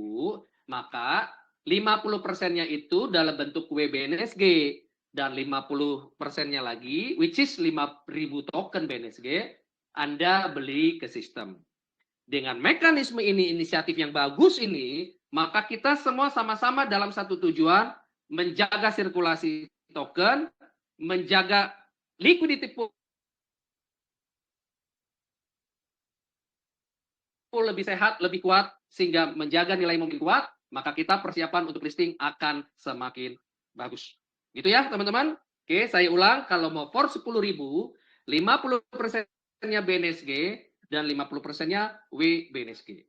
maka 50%-nya itu dalam bentuk WBNSG dan 50%-nya lagi, which is 5.000 token BNSG, Anda beli ke sistem. Dengan mekanisme ini, inisiatif yang bagus ini, maka kita semua sama-sama dalam satu tujuan, menjaga sirkulasi token, menjaga liquidity pool lebih sehat, lebih kuat, sehingga menjaga nilai mobil kuat, maka kita persiapan untuk listing akan semakin bagus. Gitu ya teman-teman. Oke, saya ulang, kalau mau for 10.000, 50%-nya BNSG dan 50%-nya WBNSG.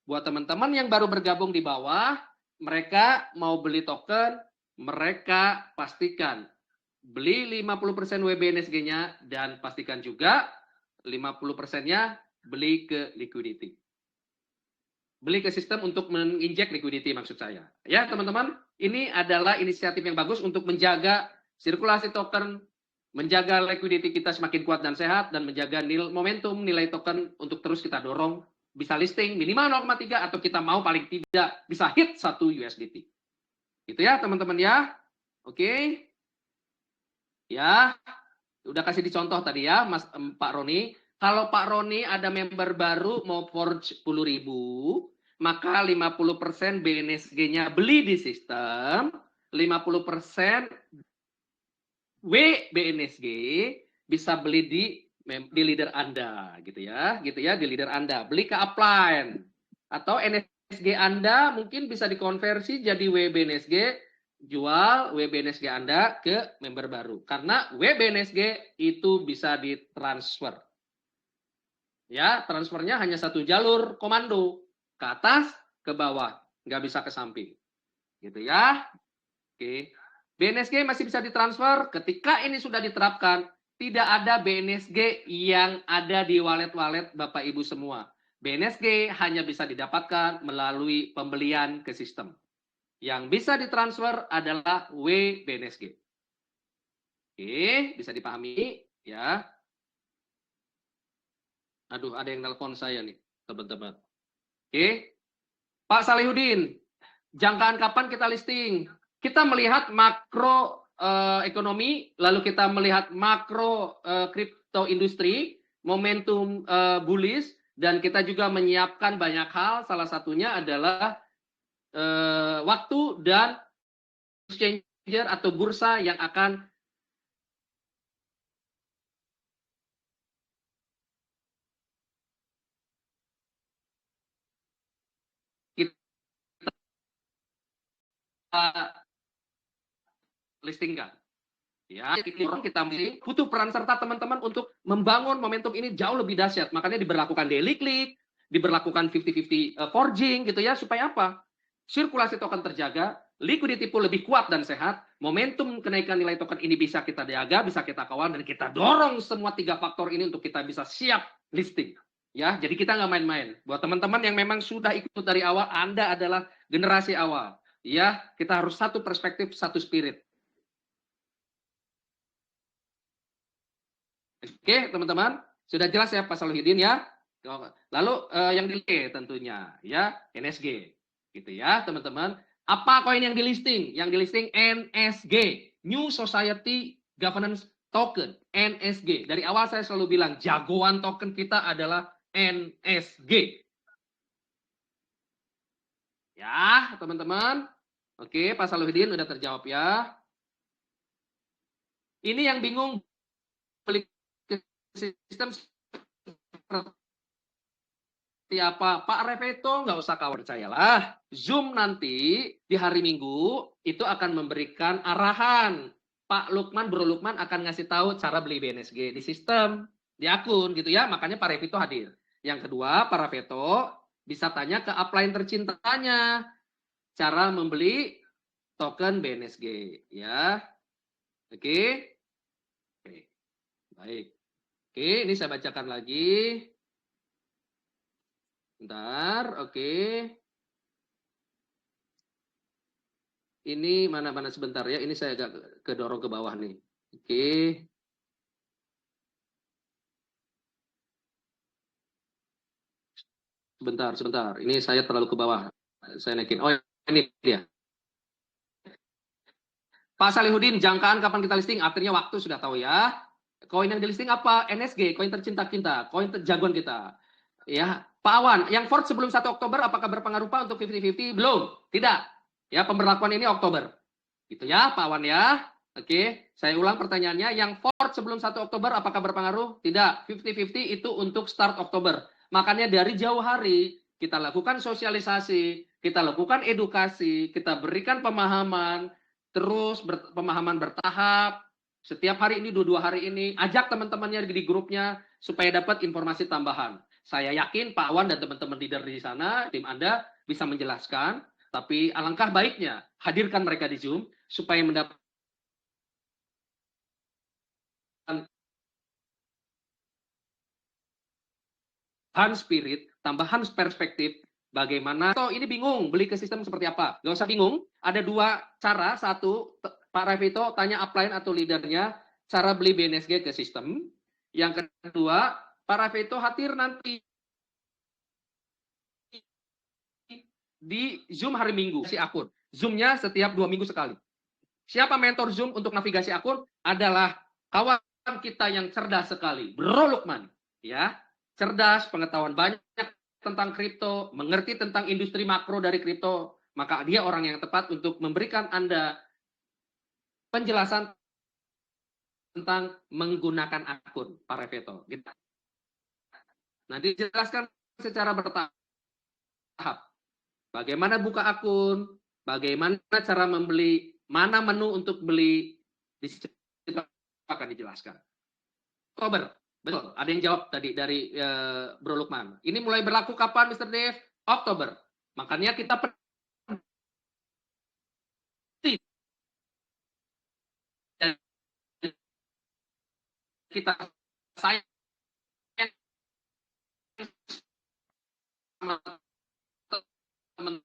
Buat teman-teman yang baru bergabung di bawah, mereka mau beli token, mereka pastikan beli 50% WBNSG-nya dan pastikan juga 50%-nya beli ke liquidity. Beli ke sistem untuk menginjek liquidity maksud saya. Ya teman-teman, ini adalah inisiatif yang bagus untuk menjaga sirkulasi token, menjaga liquidity kita semakin kuat dan sehat, dan menjaga momentum nilai token untuk terus kita dorong bisa listing minimal 0,3 atau kita mau paling tidak bisa hit 1 USDT. Gitu ya teman-teman ya. Oke. Ya, udah kasih dicontoh tadi ya Mas Pak Roni. Kalau Pak Roni ada member baru mau forge 10.000, maka 50% BNSG-nya beli di sistem, 50% WBNSG bisa beli di leader Anda gitu ya di leader Anda. Beli ke upline atau NSG Anda mungkin bisa dikonversi jadi WBNSG, jual WBNSG Anda ke member baru. Karena WBNSG itu bisa ditransfer. Ya, transfernya hanya satu jalur komando, ke atas, ke bawah, nggak bisa ke samping. Gitu ya. Oke. BNSG masih bisa ditransfer ketika ini sudah diterapkan. Tidak ada BNSG yang ada di wallet-wallet Bapak Ibu semua. BNSG hanya bisa didapatkan melalui pembelian ke sistem. Yang bisa ditransfer adalah WBNSG. Oke, bisa dipahami ya. Aduh, ada yang nelpon saya nih, teman-teman. Oke. Pak Salihudin, jangkaan kapan kita listing? Kita melihat makro ekonomi, lalu kita melihat makro kripto industri, momentum bullish, dan kita juga menyiapkan banyak hal. Salah satunya adalah waktu dan exchanger atau bursa yang akan kita listingkan. Ya, kita butuh peran serta teman-teman untuk membangun momentum ini jauh lebih dahsyat. Makanya diberlakukan daily click, diberlakukan 50-50 forging gitu ya, supaya apa? Sirkulasi token terjaga, liquidity pool lebih kuat dan sehat, momentum kenaikan nilai token ini bisa kita jaga, bisa kita kawal, dan kita dorong semua 3 faktor ini untuk kita bisa siap listing. Ya, jadi kita nggak main-main. Buat teman-teman yang memang sudah ikut dari awal, Anda adalah generasi awal. Ya, kita harus satu perspektif, satu spirit. Oke, teman-teman, sudah jelas ya Pak Saluhidin ya. Lalu yang di tentunya ya NSG, gitu ya teman-teman. Apa koin yang di listing? Yang di listing NSG, New Society Governance Token, NSG. Dari awal saya selalu bilang jagoan token kita adalah NSG. Ya teman-teman. Oke, Pak Saluhidin udah terjawab ya. Ini yang bingung beli sistem seperti apa? Pak Reveto nggak usah khawatir, percayalah. Zoom nanti di hari Minggu itu akan memberikan arahan. Pak Lukman, Bro Lukman akan ngasih tahu cara beli BNSG di sistem, di akun gitu ya. Makanya Pak Reveto hadir. Yang kedua, Pak Reveto bisa tanya ke upline tercintanya cara membeli token BNSG ya. Oke. Oke. Baik. Oke, ini saya bacakan lagi. Bentar, oke. Ini mana-mana sebentar ya. Ini saya agak kedorong ke bawah nih. Oke. Sebentar, sebentar. Ini saya terlalu ke bawah. Saya naikin. Oh, ini dia. Pak Salihudin, jangkaan kapan kita listing? Artinya waktu sudah tahu ya. Koin yang di listing apa? NSG, koin tercinta kita, koin jagoan kita. Ya, Pak Awan, yang Ford sebelum 1 Oktober apakah berpengaruh Pak untuk 50-50? Belum, tidak. Ya, pemberlakuan ini Oktober. Gitu ya, Pak Awan ya. Oke, saya ulang pertanyaannya. Yang Ford sebelum 1 Oktober apakah berpengaruh? Tidak. 50-50 itu untuk start Oktober. Makanya dari jauh hari kita lakukan sosialisasi, kita lakukan edukasi, kita berikan pemahaman, terus pemahaman bertahap. Setiap hari ini, dua hari ini, ajak teman-temannya di grupnya supaya dapat informasi tambahan. Saya yakin Pak Awan dan teman-teman leader di sana, tim Anda bisa menjelaskan, tapi alangkah baiknya hadirkan mereka di Zoom supaya mendapatkan tambahan spirit, tambahan perspektif, bagaimana. So, ini bingung beli ke sistem seperti apa? Gak usah bingung. Ada dua cara. Satu, Pak Revito tanya upline atau leadernya cara beli BNSG ke sistem. Yang kedua, Pak Revito hadir nanti di Zoom hari Minggu si akun. Zoom-nya setiap 2 minggu sekali. Siapa mentor Zoom untuk navigasi akun? Adalah kawan kita yang cerdas sekali, Bro Lukman. Ya, cerdas, pengetahuan banyak tentang kripto, mengerti tentang industri makro dari kripto, maka dia orang yang tepat untuk memberikan Anda penjelasan tentang menggunakan akun Pak Reveto. Nanti jelaskan secara bertahap. Bagaimana buka akun, bagaimana cara membeli, mana menu untuk beli, di situ akan dijelaskan. Oktober, betul. Ada yang jawab tadi dari Bro Lukman. Ini mulai berlaku kapan, Mr. Dev? Oktober. Makanya kita kita sayang sama teman-teman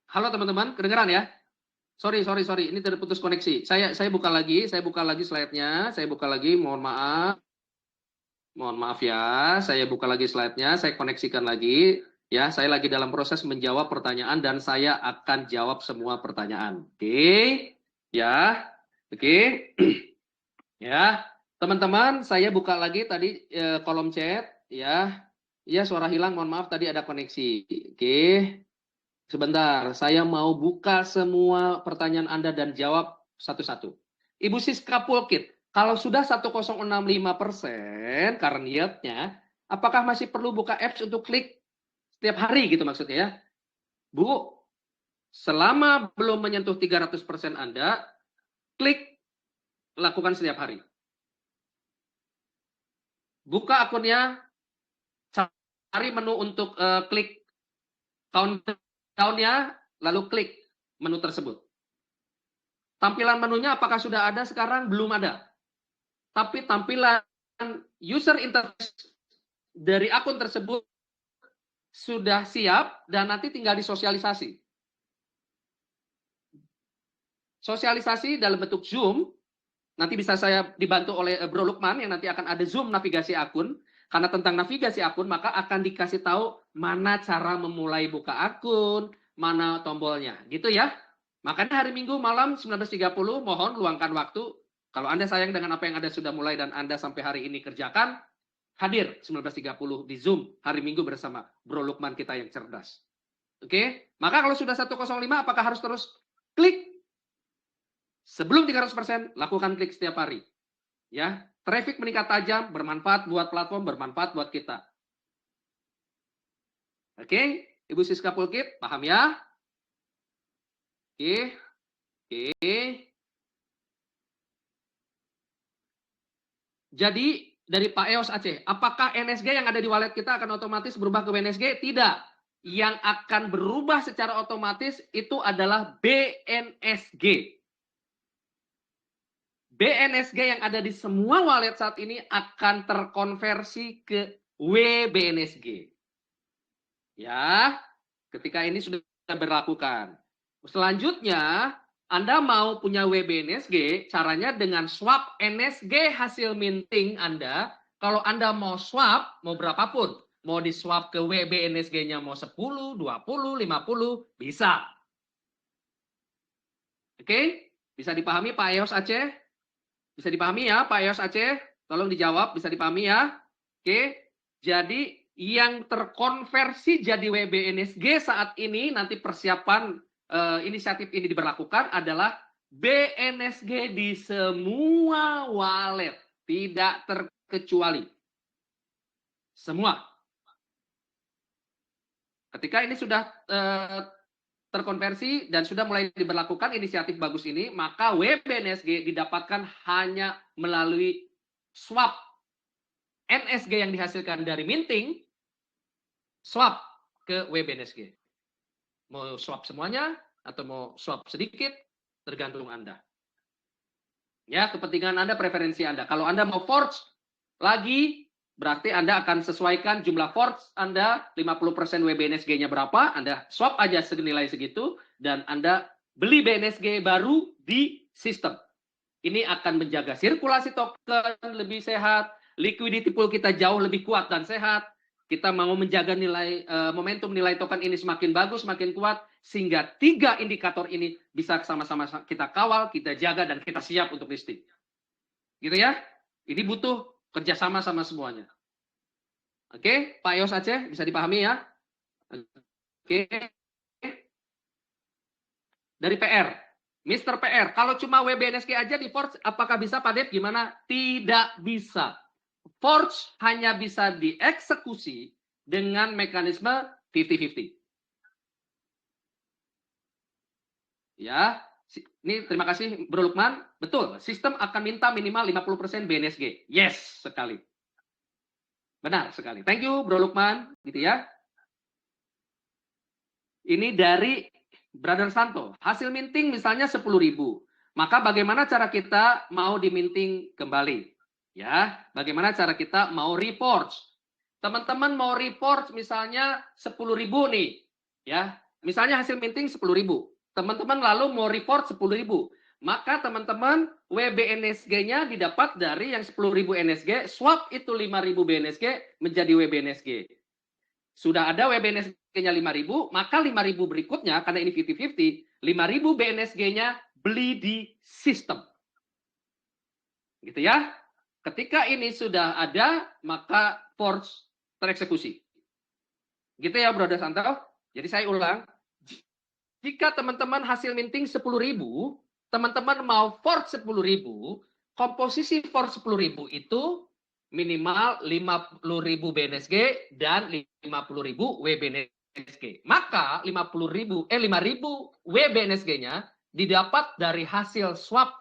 Halo teman-teman, kedengeran ya? Sorry. Ini terputus koneksi. Saya buka lagi slide-nya. Saya buka lagi, mohon maaf. Mohon maaf ya, saya buka lagi slide-nya, saya koneksikan lagi. Ya, saya lagi dalam proses menjawab pertanyaan dan saya akan jawab semua pertanyaan. Oke. Ya. Oke. Ya. Teman-teman, saya buka lagi tadi kolom chat ya. Ya, suara hilang, mohon maaf tadi ada koneksi. Oke. Sebentar, saya mau buka semua pertanyaan Anda dan jawab satu-satu. Ibu Siska Pulkit, kalau sudah 1065% karena niatnya, apakah masih perlu buka apps untuk klik setiap hari gitu maksudnya ya? Bu, selama belum menyentuh 300% Anda, klik lakukan setiap hari. Buka akunnya, cari menu untuk klik countdown-nya, lalu klik menu tersebut. Tampilan menunya apakah sudah ada sekarang? Belum ada. Tapi tampilan user interface dari akun tersebut sudah siap dan nanti tinggal disosialisasi. Sosialisasi dalam bentuk Zoom, nanti bisa saya dibantu oleh Bro Lukman yang nanti akan ada Zoom navigasi akun. Karena tentang navigasi akun, maka akan dikasih tahu mana cara memulai buka akun, mana tombolnya. Gitu ya. Makanya hari Minggu malam 19.30, mohon luangkan waktu. Kalau Anda sayang dengan apa yang Anda sudah mulai dan Anda sampai hari ini kerjakan, hadir 19.30 di Zoom hari Minggu bersama Bro Lukman kita yang cerdas. Oke, maka kalau sudah 105, apakah harus terus klik? Sebelum 300%, lakukan klik setiap hari. Ya, traffic meningkat tajam, bermanfaat buat platform, bermanfaat buat kita. Oke, Ibu Siska Pulkit, paham ya? Oke. Oke. Jadi dari Pak Eos Aceh, apakah NSG yang ada di wallet kita akan otomatis berubah ke BNSG? Tidak. Yang akan berubah secara otomatis itu adalah BNSG. BNSG yang ada di semua wallet saat ini akan terkonversi ke WBNSG. Ya, ketika ini sudah berlakukan. Selanjutnya, Anda mau punya WBNSG, caranya dengan swap NSG hasil minting Anda. Kalau Anda mau swap, mau berapapun. Mau di swap ke WBNSG-nya mau 10, 20, 50, bisa. Oke? Bisa dipahami Pak Eos Aceh? Bisa dipahami ya Pak Eos Aceh? Tolong dijawab, bisa dipahami ya? Oke? Jadi yang terkonversi jadi WBNSG saat ini, nanti persiapan inisiatif ini diberlakukan adalah BNSG di semua wallet, tidak terkecuali. Semua. Ketika ini sudah terkonversi dan sudah mulai diberlakukan inisiatif bagus ini, maka WBNSG didapatkan hanya melalui swap NSG yang dihasilkan dari minting, swap ke WBNSG. Mau swap semuanya atau mau swap sedikit, tergantung Anda. Ya, kepentingan Anda, preferensi Anda. Kalau Anda mau forge lagi, berarti Anda akan sesuaikan jumlah forge Anda, 50% WBNSG-nya berapa, Anda swap aja senilai segitu, dan Anda beli BNSG baru di sistem. Ini akan menjaga sirkulasi token lebih sehat, liquidity pool kita jauh lebih kuat dan sehat. Kita mau menjaga nilai momentum nilai token ini semakin bagus, semakin kuat, sehingga 3 indikator ini bisa sama-sama kita kawal, kita jaga, dan kita siap untuk listing. Gitu ya. Ini butuh kerjasama sama semuanya. Oke, Pak Yos Aceh, bisa dipahami ya? Oke. Dari PR. Mr. PR, kalau cuma WBNSG aja di forge, apakah bisa Pak Dev? Gimana? Tidak bisa. Forge hanya bisa dieksekusi dengan mekanisme 50-50. Ya, ini terima kasih Bro Lukman. Betul, sistem akan minta minimal 50% BNSG. Yes, sekali. Benar sekali. Thank you Bro Lukman, gitu ya. Ini dari Brother Santo. Hasil minting misalnya 10.000. Maka bagaimana cara kita mau diminting kembali? Ya, bagaimana cara kita mau report? Teman-teman mau report misalnya 10.000 nih, ya. Misalnya hasil minting 10.000. Teman-teman lalu mau report 10.000. Maka teman-teman WBNSG-nya didapat dari yang 10.000 NSG, swap itu 5.000 BNSG menjadi WBNSG. Sudah ada WBNSG-nya 5.000, maka 5.000 berikutnya, karena ini 50-50, 5.000 BNSG-nya beli di sistem. Gitu ya. Ketika ini sudah ada, maka forge tereksekusi. Gitu ya, Brother Santo. Jadi saya ulang, jika teman-teman hasil minting 10.000, teman-teman mau forge 10.000, komposisi forge 10.000 itu minimal 50.000 BNSG dan 50.000 WBNSG. Maka 5.000 WBNSG-nya didapat dari hasil swap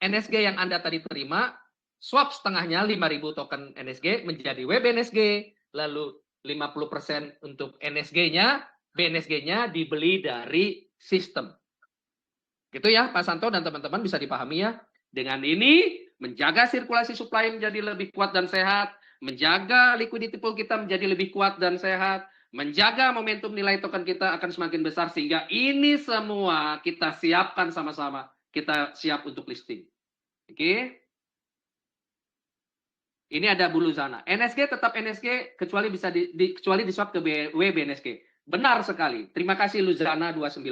NSG yang Anda tadi terima, swap setengahnya 5.000 token NSG menjadi WBNSG, lalu 50% untuk NSG-nya, BNSG-nya dibeli dari sistem. Gitu ya Pak Santo dan teman-teman, bisa dipahami ya. Dengan ini menjaga sirkulasi supply menjadi lebih kuat dan sehat, menjaga liquidity pool kita menjadi lebih kuat dan sehat, menjaga momentum nilai token kita akan semakin besar, sehingga ini semua kita siapkan sama-sama. Kita siap untuk listing. Oke. Ini ada Bu Luzana. NSG tetap NSG kecuali bisa kecuali di swap ke WBNSG. Benar sekali. Terima kasih Luzana 29.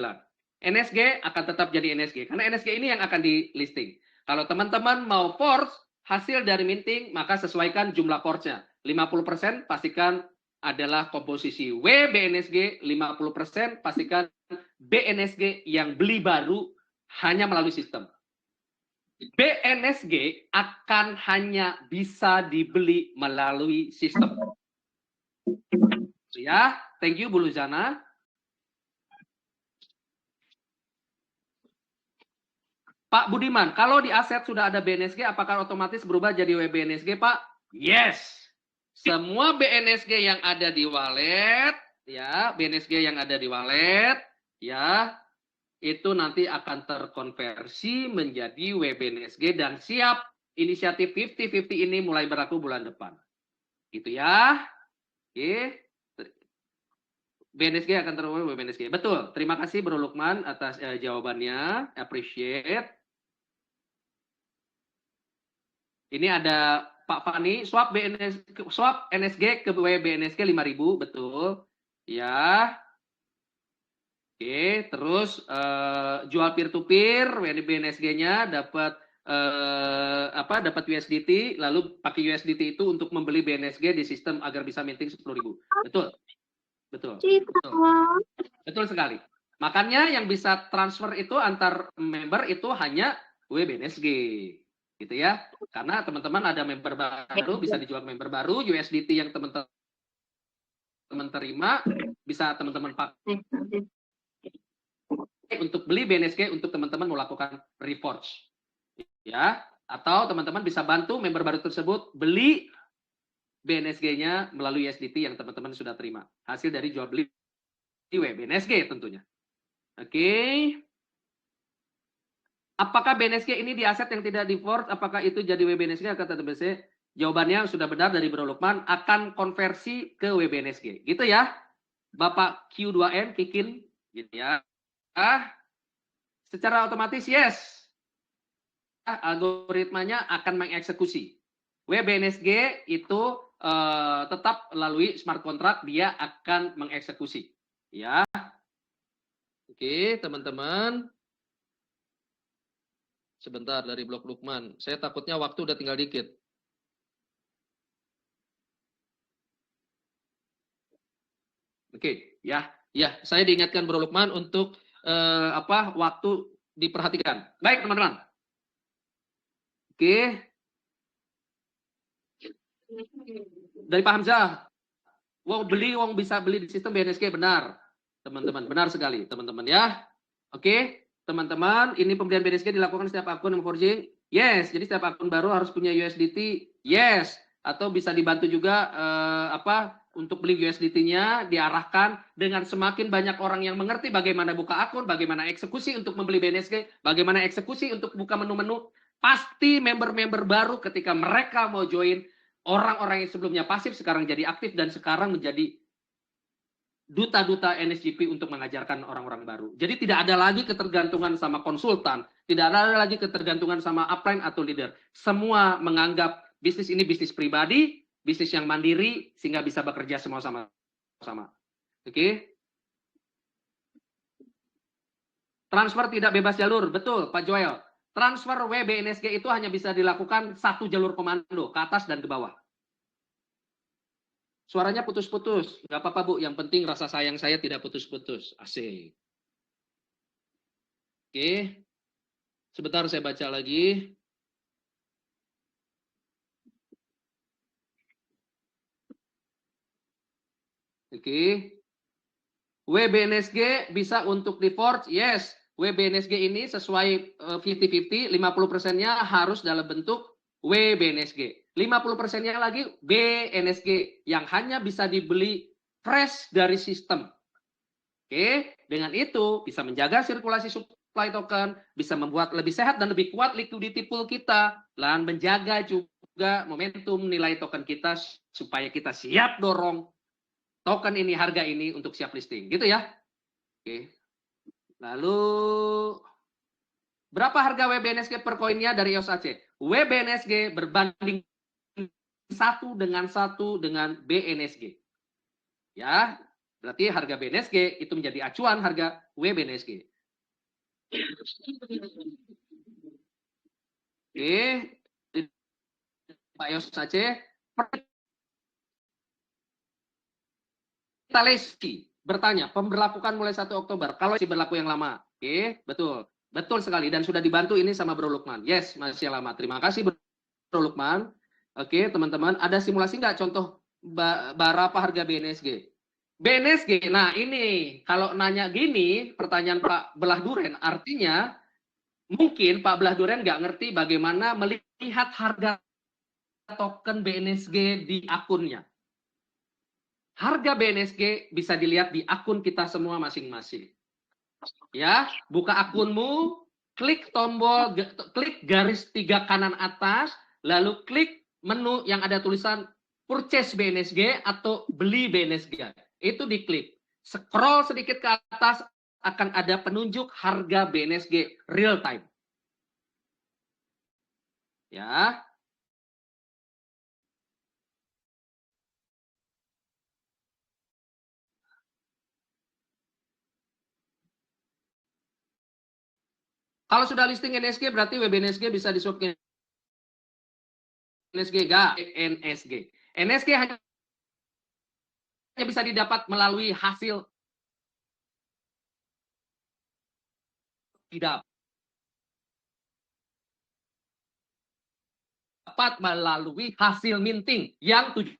NSG akan tetap jadi NSG karena NSG ini yang akan di listing. Kalau teman-teman mau force hasil dari minting, maka sesuaikan jumlah force-nya. 50% pastikan adalah komposisi WBNSG, 50% pastikan BNSG yang beli baru hanya melalui sistem. BNSG akan hanya bisa dibeli melalui sistem. Ya, thank you Bu Luzana. Pak Budiman, kalau di aset sudah ada BNSG, apakah otomatis berubah jadi WBNSG, Pak? Yes. Semua BNSG yang ada di wallet, ya, BNSG yang ada di wallet, ya, itu nanti akan terkonversi menjadi WBNSG dan siap inisiatif 50-50 ini mulai berlaku bulan depan. Gitu ya. Oke. BNSG akan terus WBNSG. Betul. Terima kasih Bro Lukman atas jawabannya. Appreciate. Ini ada Pak Fani, swap NSG ke WBNSG 5.000, betul. Ya. Oke, terus jual peer to peer, WBNSG-nya dapat dapat USDT, lalu pakai USDT itu untuk membeli BNSG di sistem agar bisa minting 10.000. Betul. Betul. Betul. Betul sekali. Makanya yang bisa transfer itu antar member itu hanya WBNSG. Gitu ya. Karena teman-teman ada member baru, bisa dijual member baru, USDT yang teman-teman terima, bisa teman-teman pakai untuk beli BNSG untuk teman-teman melakukan reforge. Ya, atau teman-teman bisa bantu member baru tersebut beli BNSG-nya melalui USDT yang teman-teman sudah terima. Hasil dari jual beli di WBNSG tentunya. Oke. Apakah BNSG ini di aset yang tidak di forward? Apakah itu jadi WBNSG? Kata TBC. Jawabannya sudah benar dari Bro Lukman. Akan konversi ke WBNSG. Gitu ya. Bapak Q2M, Kikin. Gitu ya. Secara otomatis, yes. Algoritmanya akan mengeksekusi. WBNSG itu tetap melalui smart contract. Dia akan mengeksekusi. Ya. Oke, teman-teman. Sebentar dari blok Lukman. Saya takutnya waktu udah tinggal dikit. Oke, ya, saya diingatkan Bro Lukman untuk waktu diperhatikan. Baik, teman-teman. Oke. Dari Pak Hamzah. Wong bisa beli di sistem BNSG, benar. Teman-teman, benar sekali, teman-teman ya. Oke. Teman-teman, ini pembelian BNSG dilakukan setiap akun yang forging? Yes, jadi setiap akun baru harus punya USDT? Yes. Atau bisa dibantu juga untuk beli USDT-nya diarahkan dengan semakin banyak orang yang mengerti bagaimana buka akun, bagaimana eksekusi untuk membeli BNSG, bagaimana eksekusi untuk buka menu-menu. Pasti member-member baru ketika mereka mau join, orang-orang yang sebelumnya pasif sekarang jadi aktif dan sekarang menjadi duta-duta NSGP untuk mengajarkan orang-orang baru. Jadi tidak ada lagi ketergantungan sama konsultan, tidak ada lagi ketergantungan sama upline atau leader. Semua menganggap bisnis ini bisnis pribadi, bisnis yang mandiri, sehingga bisa bekerja semua sama-sama. Oke? Transfer tidak bebas jalur, betul Pak Joel. Transfer WBNSG itu hanya bisa dilakukan satu jalur komando, ke atas dan ke bawah. Suaranya putus-putus. Nggak apa-apa, Bu. Yang penting rasa sayang saya tidak putus-putus. Asik. Oke. Sebentar saya baca lagi. Oke. WBNSG bisa untuk di forge? Yes. WBNSG ini sesuai 50-50, 50%-nya harus dalam bentuk WBNSG. 50%-nya lagi BNSG yang hanya bisa dibeli fresh dari sistem. Oke, dengan itu bisa menjaga sirkulasi supply token, bisa membuat lebih sehat dan lebih kuat liquidity pool kita, dan menjaga juga momentum nilai token kita supaya kita siap dorong token ini, harga ini untuk siap listing. Gitu ya. Oke. Lalu berapa harga WBNSG per koinnya dari EOS AC? WBNSG berbanding 1 dengan BNSG. Ya, berarti harga BNSG itu menjadi acuan harga WBNSG. Oke, Pak Yos Aceh, Talesi bertanya, pemberlakukan mulai 1 Oktober, kalau masih berlaku yang lama. Oke, betul. Betul sekali, dan sudah dibantu ini sama Bro Lukman. Yes, masih lama. Terima kasih Bro Lukman. Oke, teman-teman, ada simulasi nggak contoh berapa harga BNSG? BNSG, nah ini kalau nanya gini, pertanyaan Pak Belah Duren, artinya Mungkin Pak Belah Durian nggak ngerti bagaimana melihat harga token BNSG di akunnya. Harga BNSG bisa dilihat di akun kita semua masing-masing. Ya, buka akunmu, klik tombol, klik garis 3 kanan atas, lalu klik menu yang ada tulisan purchase BNSG atau beli BNSG. Itu diklik. Scroll sedikit ke atas, akan ada penunjuk harga BNSG real time. Ya. Kalau sudah listing NSG berarti WBNSG bisa di-swap ke NSG, enggak? NSG. NSG hanya bisa didapat melalui hasil tidak dapat melalui hasil minting yang 7.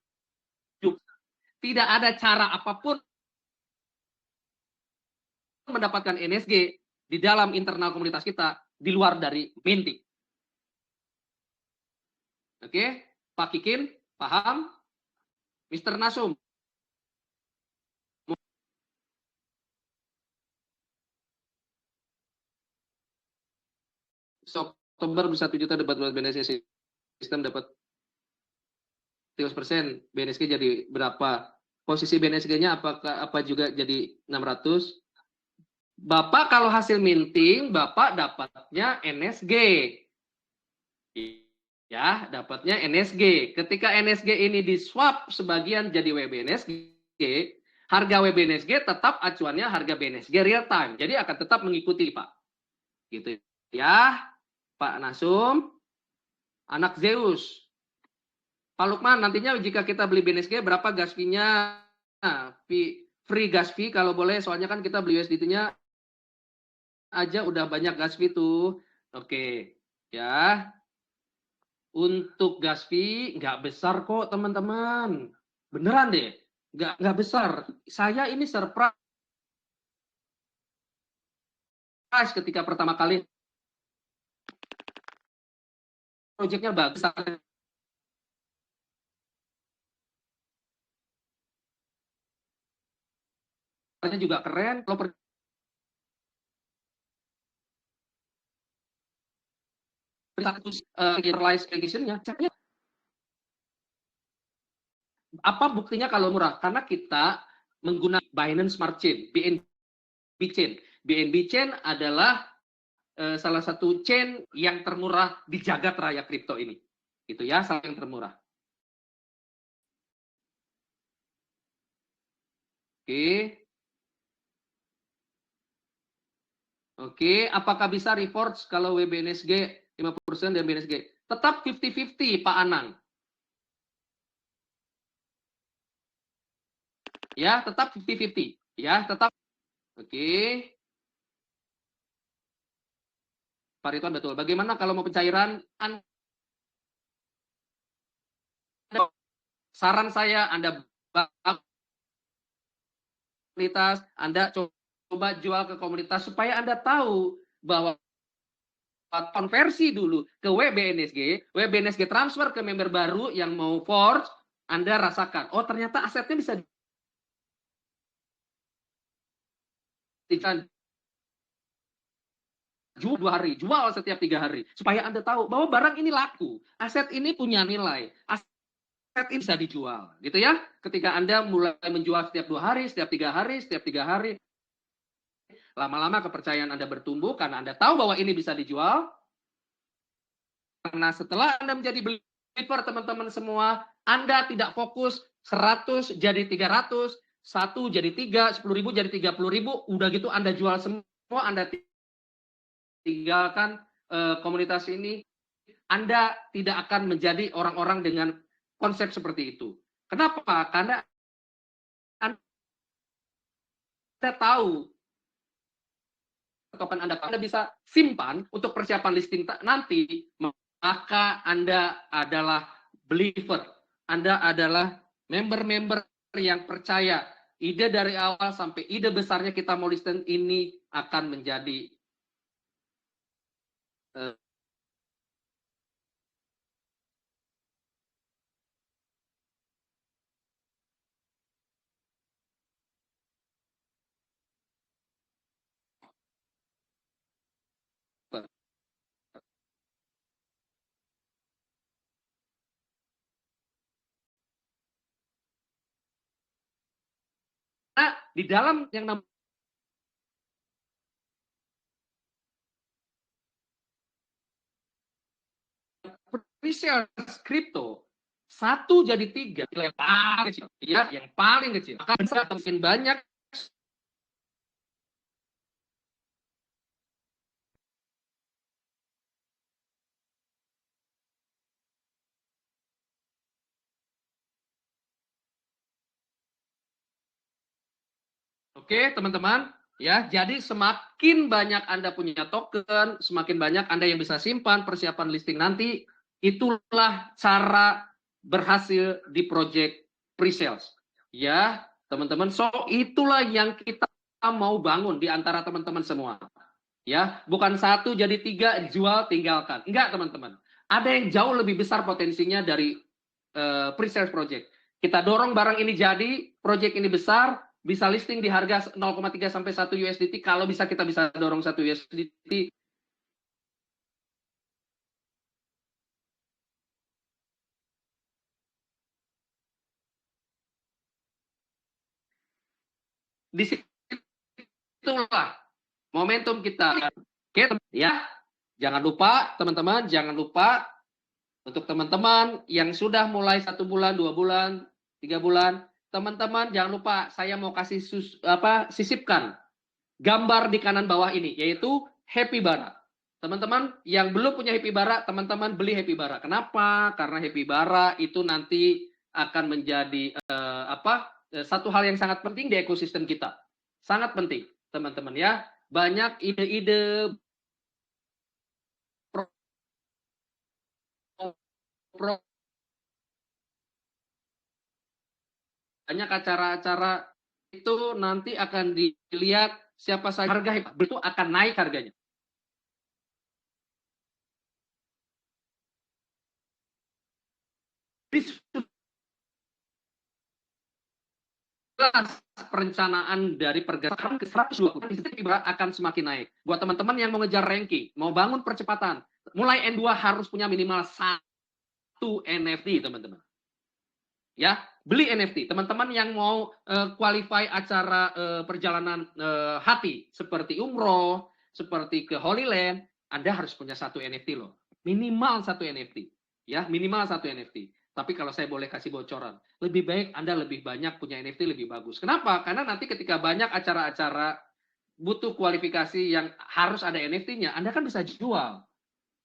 Tidak ada cara apapun mendapatkan NSG di dalam internal komunitas kita di luar dari minting. Oke, Pak Kikin, paham? Mr. Nasum. Oktober bisa 7 juta dapat BNSG sistem dapat 30%, BNSG jadi berapa? Posisi BNSG-nya apakah apa juga jadi 600? Bapak kalau hasil minting, Bapak dapatnya NSG. Ya, dapatnya NSG. Ketika NSG ini di-swap sebagian jadi WBNSG, harga WBNSG tetap acuannya harga BNSG real time. Jadi akan tetap mengikuti, Pak. Gitu ya, Pak Nasum. Anak Zeus. Pak Lukman, nantinya jika kita beli BNSG, berapa gas fee-nya? Nah, free gas fee kalau boleh, soalnya kan kita beli USDT-nya aja udah banyak gas fee tuh. Oke, ya. Untuk gas fee nggak besar kok teman-teman. Beneran deh, nggak besar. Saya ini surprise ketika pertama kali proyeknya bagus. Harganya juga keren. Kalau realization-nya, apa buktinya kalau murah? Karena kita menggunakan Binance Smart Chain, BNB Chain. BNB Chain adalah salah satu chain yang termurah di jagat raya kripto ini. Itu ya, salah yang termurah. Oke. Oke, apakah bisa reports kalau WBNSG 50% dan BNSG? Tetap 50-50, Pak Anang. Ya, tetap 50-50. Ya, tetap. Oke. Pak Ridwan, betul. Bagaimana kalau mau pencairan? Saran saya, Anda komunitas, Anda coba jual ke komunitas supaya Anda tahu bahwa konversi dulu ke WBNSG transfer ke member baru yang mau forge, Anda rasakan, oh ternyata asetnya bisa jual 2 hari, jual setiap 3 hari, supaya Anda tahu bahwa barang ini laku, aset ini punya nilai, aset ini bisa dijual, gitu ya. Ketika Anda mulai menjual setiap 2 hari, setiap 3 hari, setiap 3 hari, lama-lama kepercayaan Anda bertumbuh karena Anda tahu bahwa ini bisa dijual. Karena setelah Anda menjadi believer, teman-teman semua, Anda tidak fokus 100 jadi 300, 1 jadi 3, 10.000 jadi 30.000, udah gitu Anda jual semua, Anda tinggalkan komunitas ini, Anda tidak akan menjadi orang-orang dengan konsep seperti itu. Kenapa? Karena Anda tahu token Anda bisa simpan untuk persiapan listing nanti, maka Anda adalah believer. Anda adalah member-member yang percaya ide dari awal sampai ide besarnya kita mau listing ini akan menjadi eh, Nah, di dalam yang namanya presale kripto, 1 jadi 3, yang paling kecil, ya, yang paling kecil. Akan semakin banyak. Oke, teman-teman, ya. Jadi semakin banyak Anda punya token, semakin banyak Anda yang bisa simpan persiapan listing nanti, itulah cara berhasil di project pre-sales. Ya, teman-teman. So, itulah yang kita mau bangun di antara teman-teman semua. Ya, bukan 1 jadi 3 jual tinggalkan. Enggak, teman-teman. Ada yang jauh lebih besar potensinya dari pre-sales project. Kita dorong barang ini jadi, project ini besar, bisa listing di harga 0,3 sampai 1 USDT. Kalau bisa kita bisa dorong 1 USDT. Di situlah momentum kita. Oke, ya. Jangan lupa, teman-teman, jangan lupa untuk teman-teman yang sudah mulai 1 bulan, 2 bulan, 3 bulan, teman-teman jangan lupa saya mau kasih sisipkan gambar di kanan bawah ini, yaitu Happy Bara. Teman-teman yang belum punya Happy Bara, teman-teman beli Happy Bara. Kenapa? Karena Happy Bara itu nanti akan menjadi satu hal yang sangat penting di ekosistem kita. Sangat penting, teman-teman ya. Banyak ide-ide banyak acara-acara itu nanti akan dilihat siapa saja harga itu akan naik harganya. Perencanaan dari pergerakan ke 120 akan semakin naik. Buat teman-teman yang mau ngejar ranking, mau bangun percepatan, mulai N2 harus punya minimal 1 NFT, teman-teman. Ya, beli NFT. Teman-teman yang mau qualify acara perjalanan hati seperti umroh, seperti ke Holy Land, Anda harus punya 1 NFT loh. Minimal 1 NFT. Ya, minimal 1 NFT. Tapi kalau saya boleh kasih bocoran, lebih baik Anda lebih banyak punya NFT lebih bagus. Kenapa? Karena nanti ketika banyak acara-acara butuh kualifikasi yang harus ada NFT-nya, Anda kan bisa jual.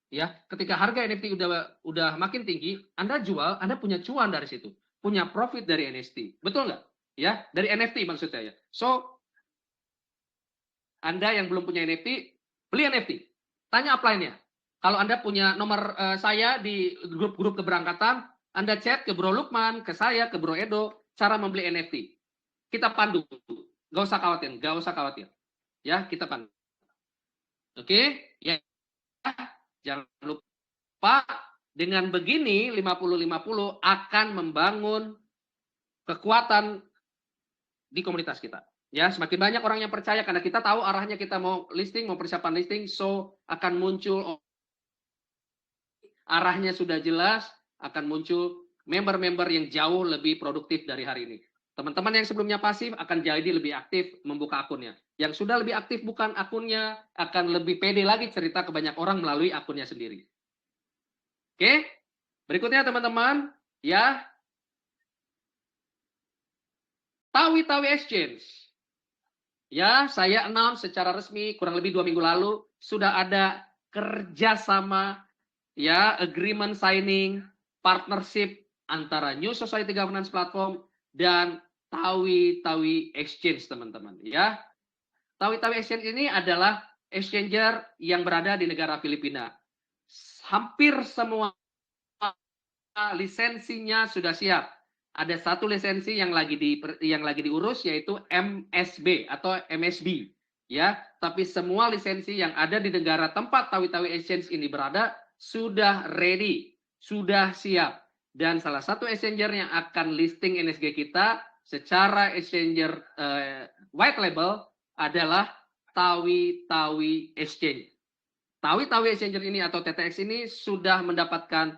Ya, ketika harga NFT udah makin tinggi, Anda jual, Anda punya cuan dari situ, punya profit dari NFT, betul nggak? Ya, dari NFT maksud saya. So, Anda yang belum punya NFT, beli NFT. Tanya upline-nya. Kalau Anda punya nomor saya di grup-grup keberangkatan, Anda chat ke Bro Lukman, ke saya, ke Bro Edo, cara membeli NFT. Kita pandu, nggak usah khawatir, nggak usah khawatir. Ya, kita pandu. Oke, ya, jangan lupa. Pak, dengan begini 50-50 akan membangun kekuatan di komunitas kita. Ya, semakin banyak orang yang percaya karena kita tahu arahnya kita mau listing, mau persiapan listing, so akan muncul arahnya sudah jelas, akan muncul member-member yang jauh lebih produktif dari hari ini. Teman-teman yang sebelumnya pasif akan jadi lebih aktif membuka akunnya. Yang sudah lebih aktif bukan akunnya, akan lebih pede lagi cerita ke banyak orang melalui akunnya sendiri. Oke, berikutnya teman-teman, ya, Tawi-Tawi Exchange. Ya, saya announce secara resmi kurang lebih 2 minggu lalu sudah ada kerjasama, ya, agreement signing, partnership antara New Society Governance Platform dan Tawi-Tawi Exchange, teman-teman. Ya, Tawi-Tawi Exchange ini adalah exchanger yang berada di negara Filipina. Hampir semua lisensinya sudah siap. Ada 1 lisensi yang lagi diurus yaitu MSB atau MSB. ya, tapi semua lisensi yang ada di negara tempat Tawi-Tawi Exchange ini berada sudah ready, sudah siap. Dan salah satu exchanger yang akan listing NSG kita secara exchanger white label adalah Tawi-Tawi Exchange. Tawi-Tawi Exchanger ini atau TTX ini sudah mendapatkan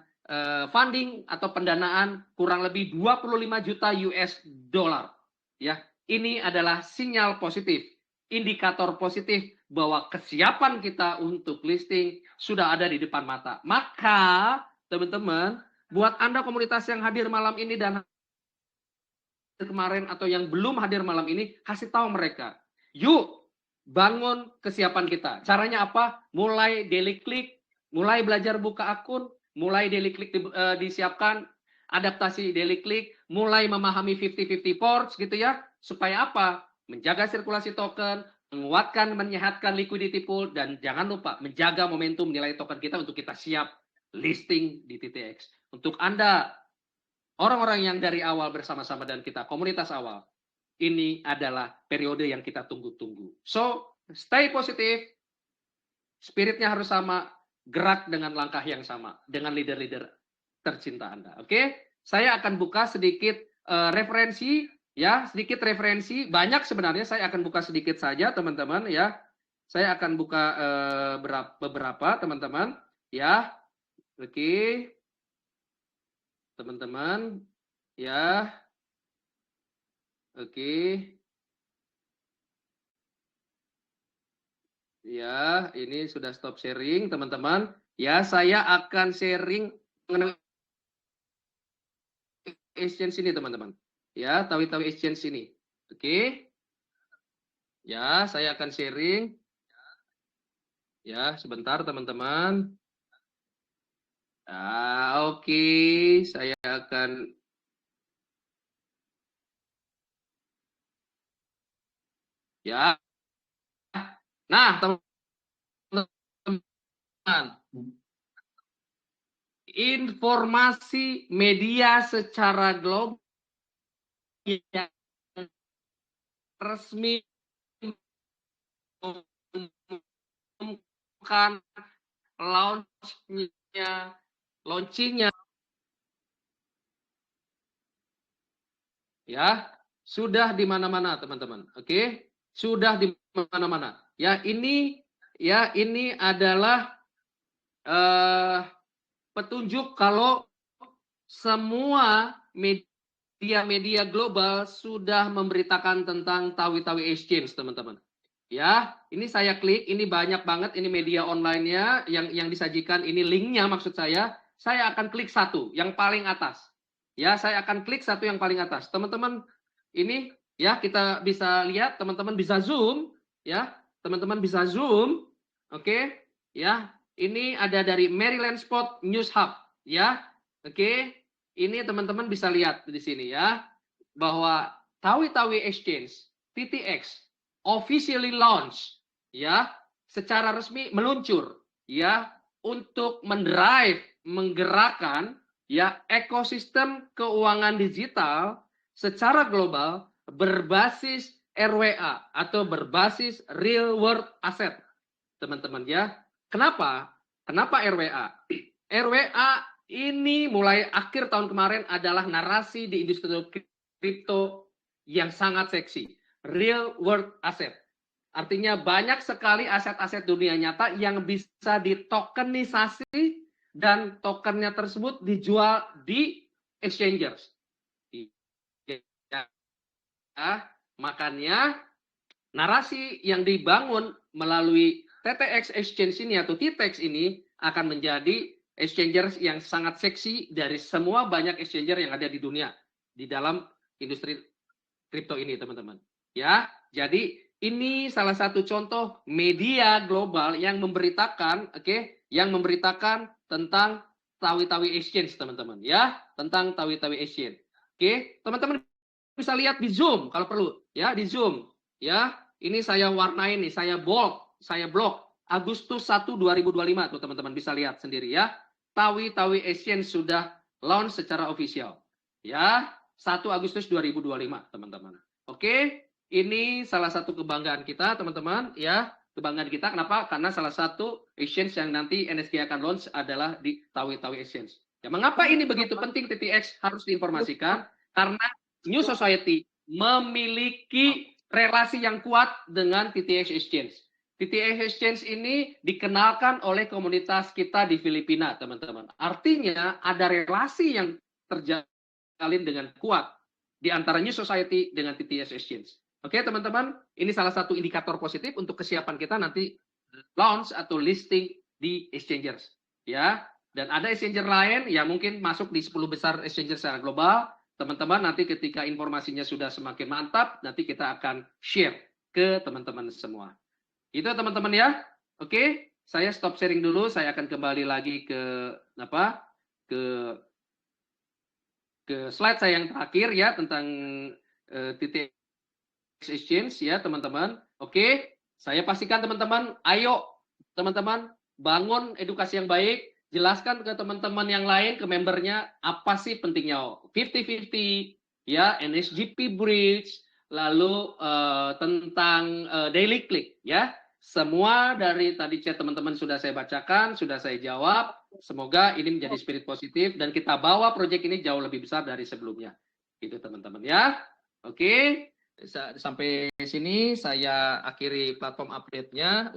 funding atau pendanaan kurang lebih 25 juta US dollar. Ya, ini adalah sinyal positif, indikator positif bahwa kesiapan kita untuk listing sudah ada di depan mata. Maka, teman-teman, buat Anda komunitas yang hadir malam ini dan kemarin atau yang belum hadir malam ini, kasih tahu mereka. Yuk, bangun kesiapan kita. Caranya apa? Mulai daily click, mulai belajar buka akun, mulai daily click disiapkan, adaptasi daily click, mulai memahami 50-50 ports gitu ya. Supaya apa? Menjaga sirkulasi token, menguatkan, menyehatkan liquidity pool, dan jangan lupa menjaga momentum nilai token kita untuk kita siap listing di TTX. Untuk Anda, orang-orang yang dari awal bersama-sama dan kita komunitas awal, ini adalah periode yang kita tunggu-tunggu. So, stay positif, spiritnya harus sama, gerak dengan langkah yang sama, dengan leader-leader tercinta Anda. Oke? Saya akan buka sedikit referensi, ya, sedikit referensi. Banyak sebenarnya, saya akan buka sedikit saja, teman-teman, ya. Saya akan buka beberapa, teman-teman, ya. Oke. Teman-teman, ya. Oke. Ya, ini sudah stop sharing, teman-teman. Ya, saya akan sharing mengenai exchange ini, teman-teman. Ya, Tawi-Tawi Exchange ini. Oke. Ya, saya akan sharing. Ya, sebentar, teman-teman. Oke. Saya akan... Ya. Nah, teman-teman. Informasi media secara global yang resmi mengumumkan launchingnya ya sudah di mana-mana, teman-teman. Oke, sudah di mana-mana. Ya, ini adalah petunjuk kalau semua media global sudah memberitakan tentang Tawi-Tawi Exchange, teman-teman. Ya, ini saya klik, ini banyak banget, ini media online-nya yang disajikan, ini linknya maksud saya akan klik satu, yang paling atas. Ya, saya akan klik satu yang paling atas. Teman-teman, ini ya kita bisa lihat, teman-teman bisa zoom, ya, teman-teman bisa zoom, oke, ya, ini ada dari Maryland Spot News Hub, ya, oke, ini teman-teman bisa lihat di sini ya, bahwa Tawi-Tawi Exchange, TTX, officially launch, ya, secara resmi meluncur, ya, untuk mendrive, menggerakkan, ya, ekosistem keuangan digital secara global berbasis RWA atau berbasis real world asset, teman-teman ya. Kenapa? Kenapa RWA? RWA ini mulai akhir tahun kemarin adalah narasi di industri kripto yang sangat seksi. Real world asset. Artinya banyak sekali aset-aset dunia nyata yang bisa ditokenisasi dan tokennya tersebut dijual di exchangers. Ya, makanya narasi yang dibangun melalui TTX Exchange ini atau TTX ini akan menjadi exchangers yang sangat seksi dari semua banyak exchanger yang ada di dunia di dalam industri kripto ini, teman-teman. Ya, jadi ini salah satu contoh media global yang memberitakan, yang memberitakan tentang Tawi-Tawi Exchange, teman-teman. Ya, tentang Tawi-Tawi Exchange. Teman-teman bisa lihat di Zoom kalau perlu, ya, di Zoom. Ya, ini saya warnain nih, saya block Agustus 1 2025 tuh teman-teman bisa lihat sendiri ya. Tawi-Tawi Exchange sudah launch secara official. Ya, 1 Agustus 2025, teman-teman. Oke. ini salah satu kebanggaan kita, teman-teman, ya. Kebanggaan kita, kenapa? Karena salah satu exchange yang nanti NSG akan launch adalah di Tawi-Tawi Exchange. Ya, mengapa ini begitu penting TTX harus diinformasikan? Karena New Society memiliki relasi yang kuat dengan TTX Exchange. TTX Exchange ini dikenalkan oleh komunitas kita di Filipina, teman-teman. Artinya ada relasi yang terjalin dengan kuat di antara New Society dengan TTX Exchange. Oke, teman-teman, ini salah satu indikator positif untuk kesiapan kita nanti launch atau listing di exchangers. Ya, dan ada exchanger lain yang mungkin masuk di 10 besar exchanger secara global. Teman-teman, nanti ketika informasinya sudah semakin mantap, nanti kita akan share ke teman-teman semua. Itu teman-teman ya. Oke, saya stop sharing dulu. Saya akan kembali lagi ke slide saya yang terakhir ya tentang TTX Exchange ya teman-teman. Oke, saya pastikan teman-teman, ayo teman-teman bangun edukasi yang baik, jelaskan ke teman-teman yang lain, ke membernya apa sih pentingnya 50-50 ya, NSGP bridge, lalu tentang daily click ya. Semua dari tadi chat teman-teman sudah saya bacakan, sudah saya jawab. Semoga ini menjadi spirit positif dan kita bawa proyek ini jauh lebih besar dari sebelumnya. Itu teman-teman ya. Oke. Sampai sini saya akhiri platform update-nya.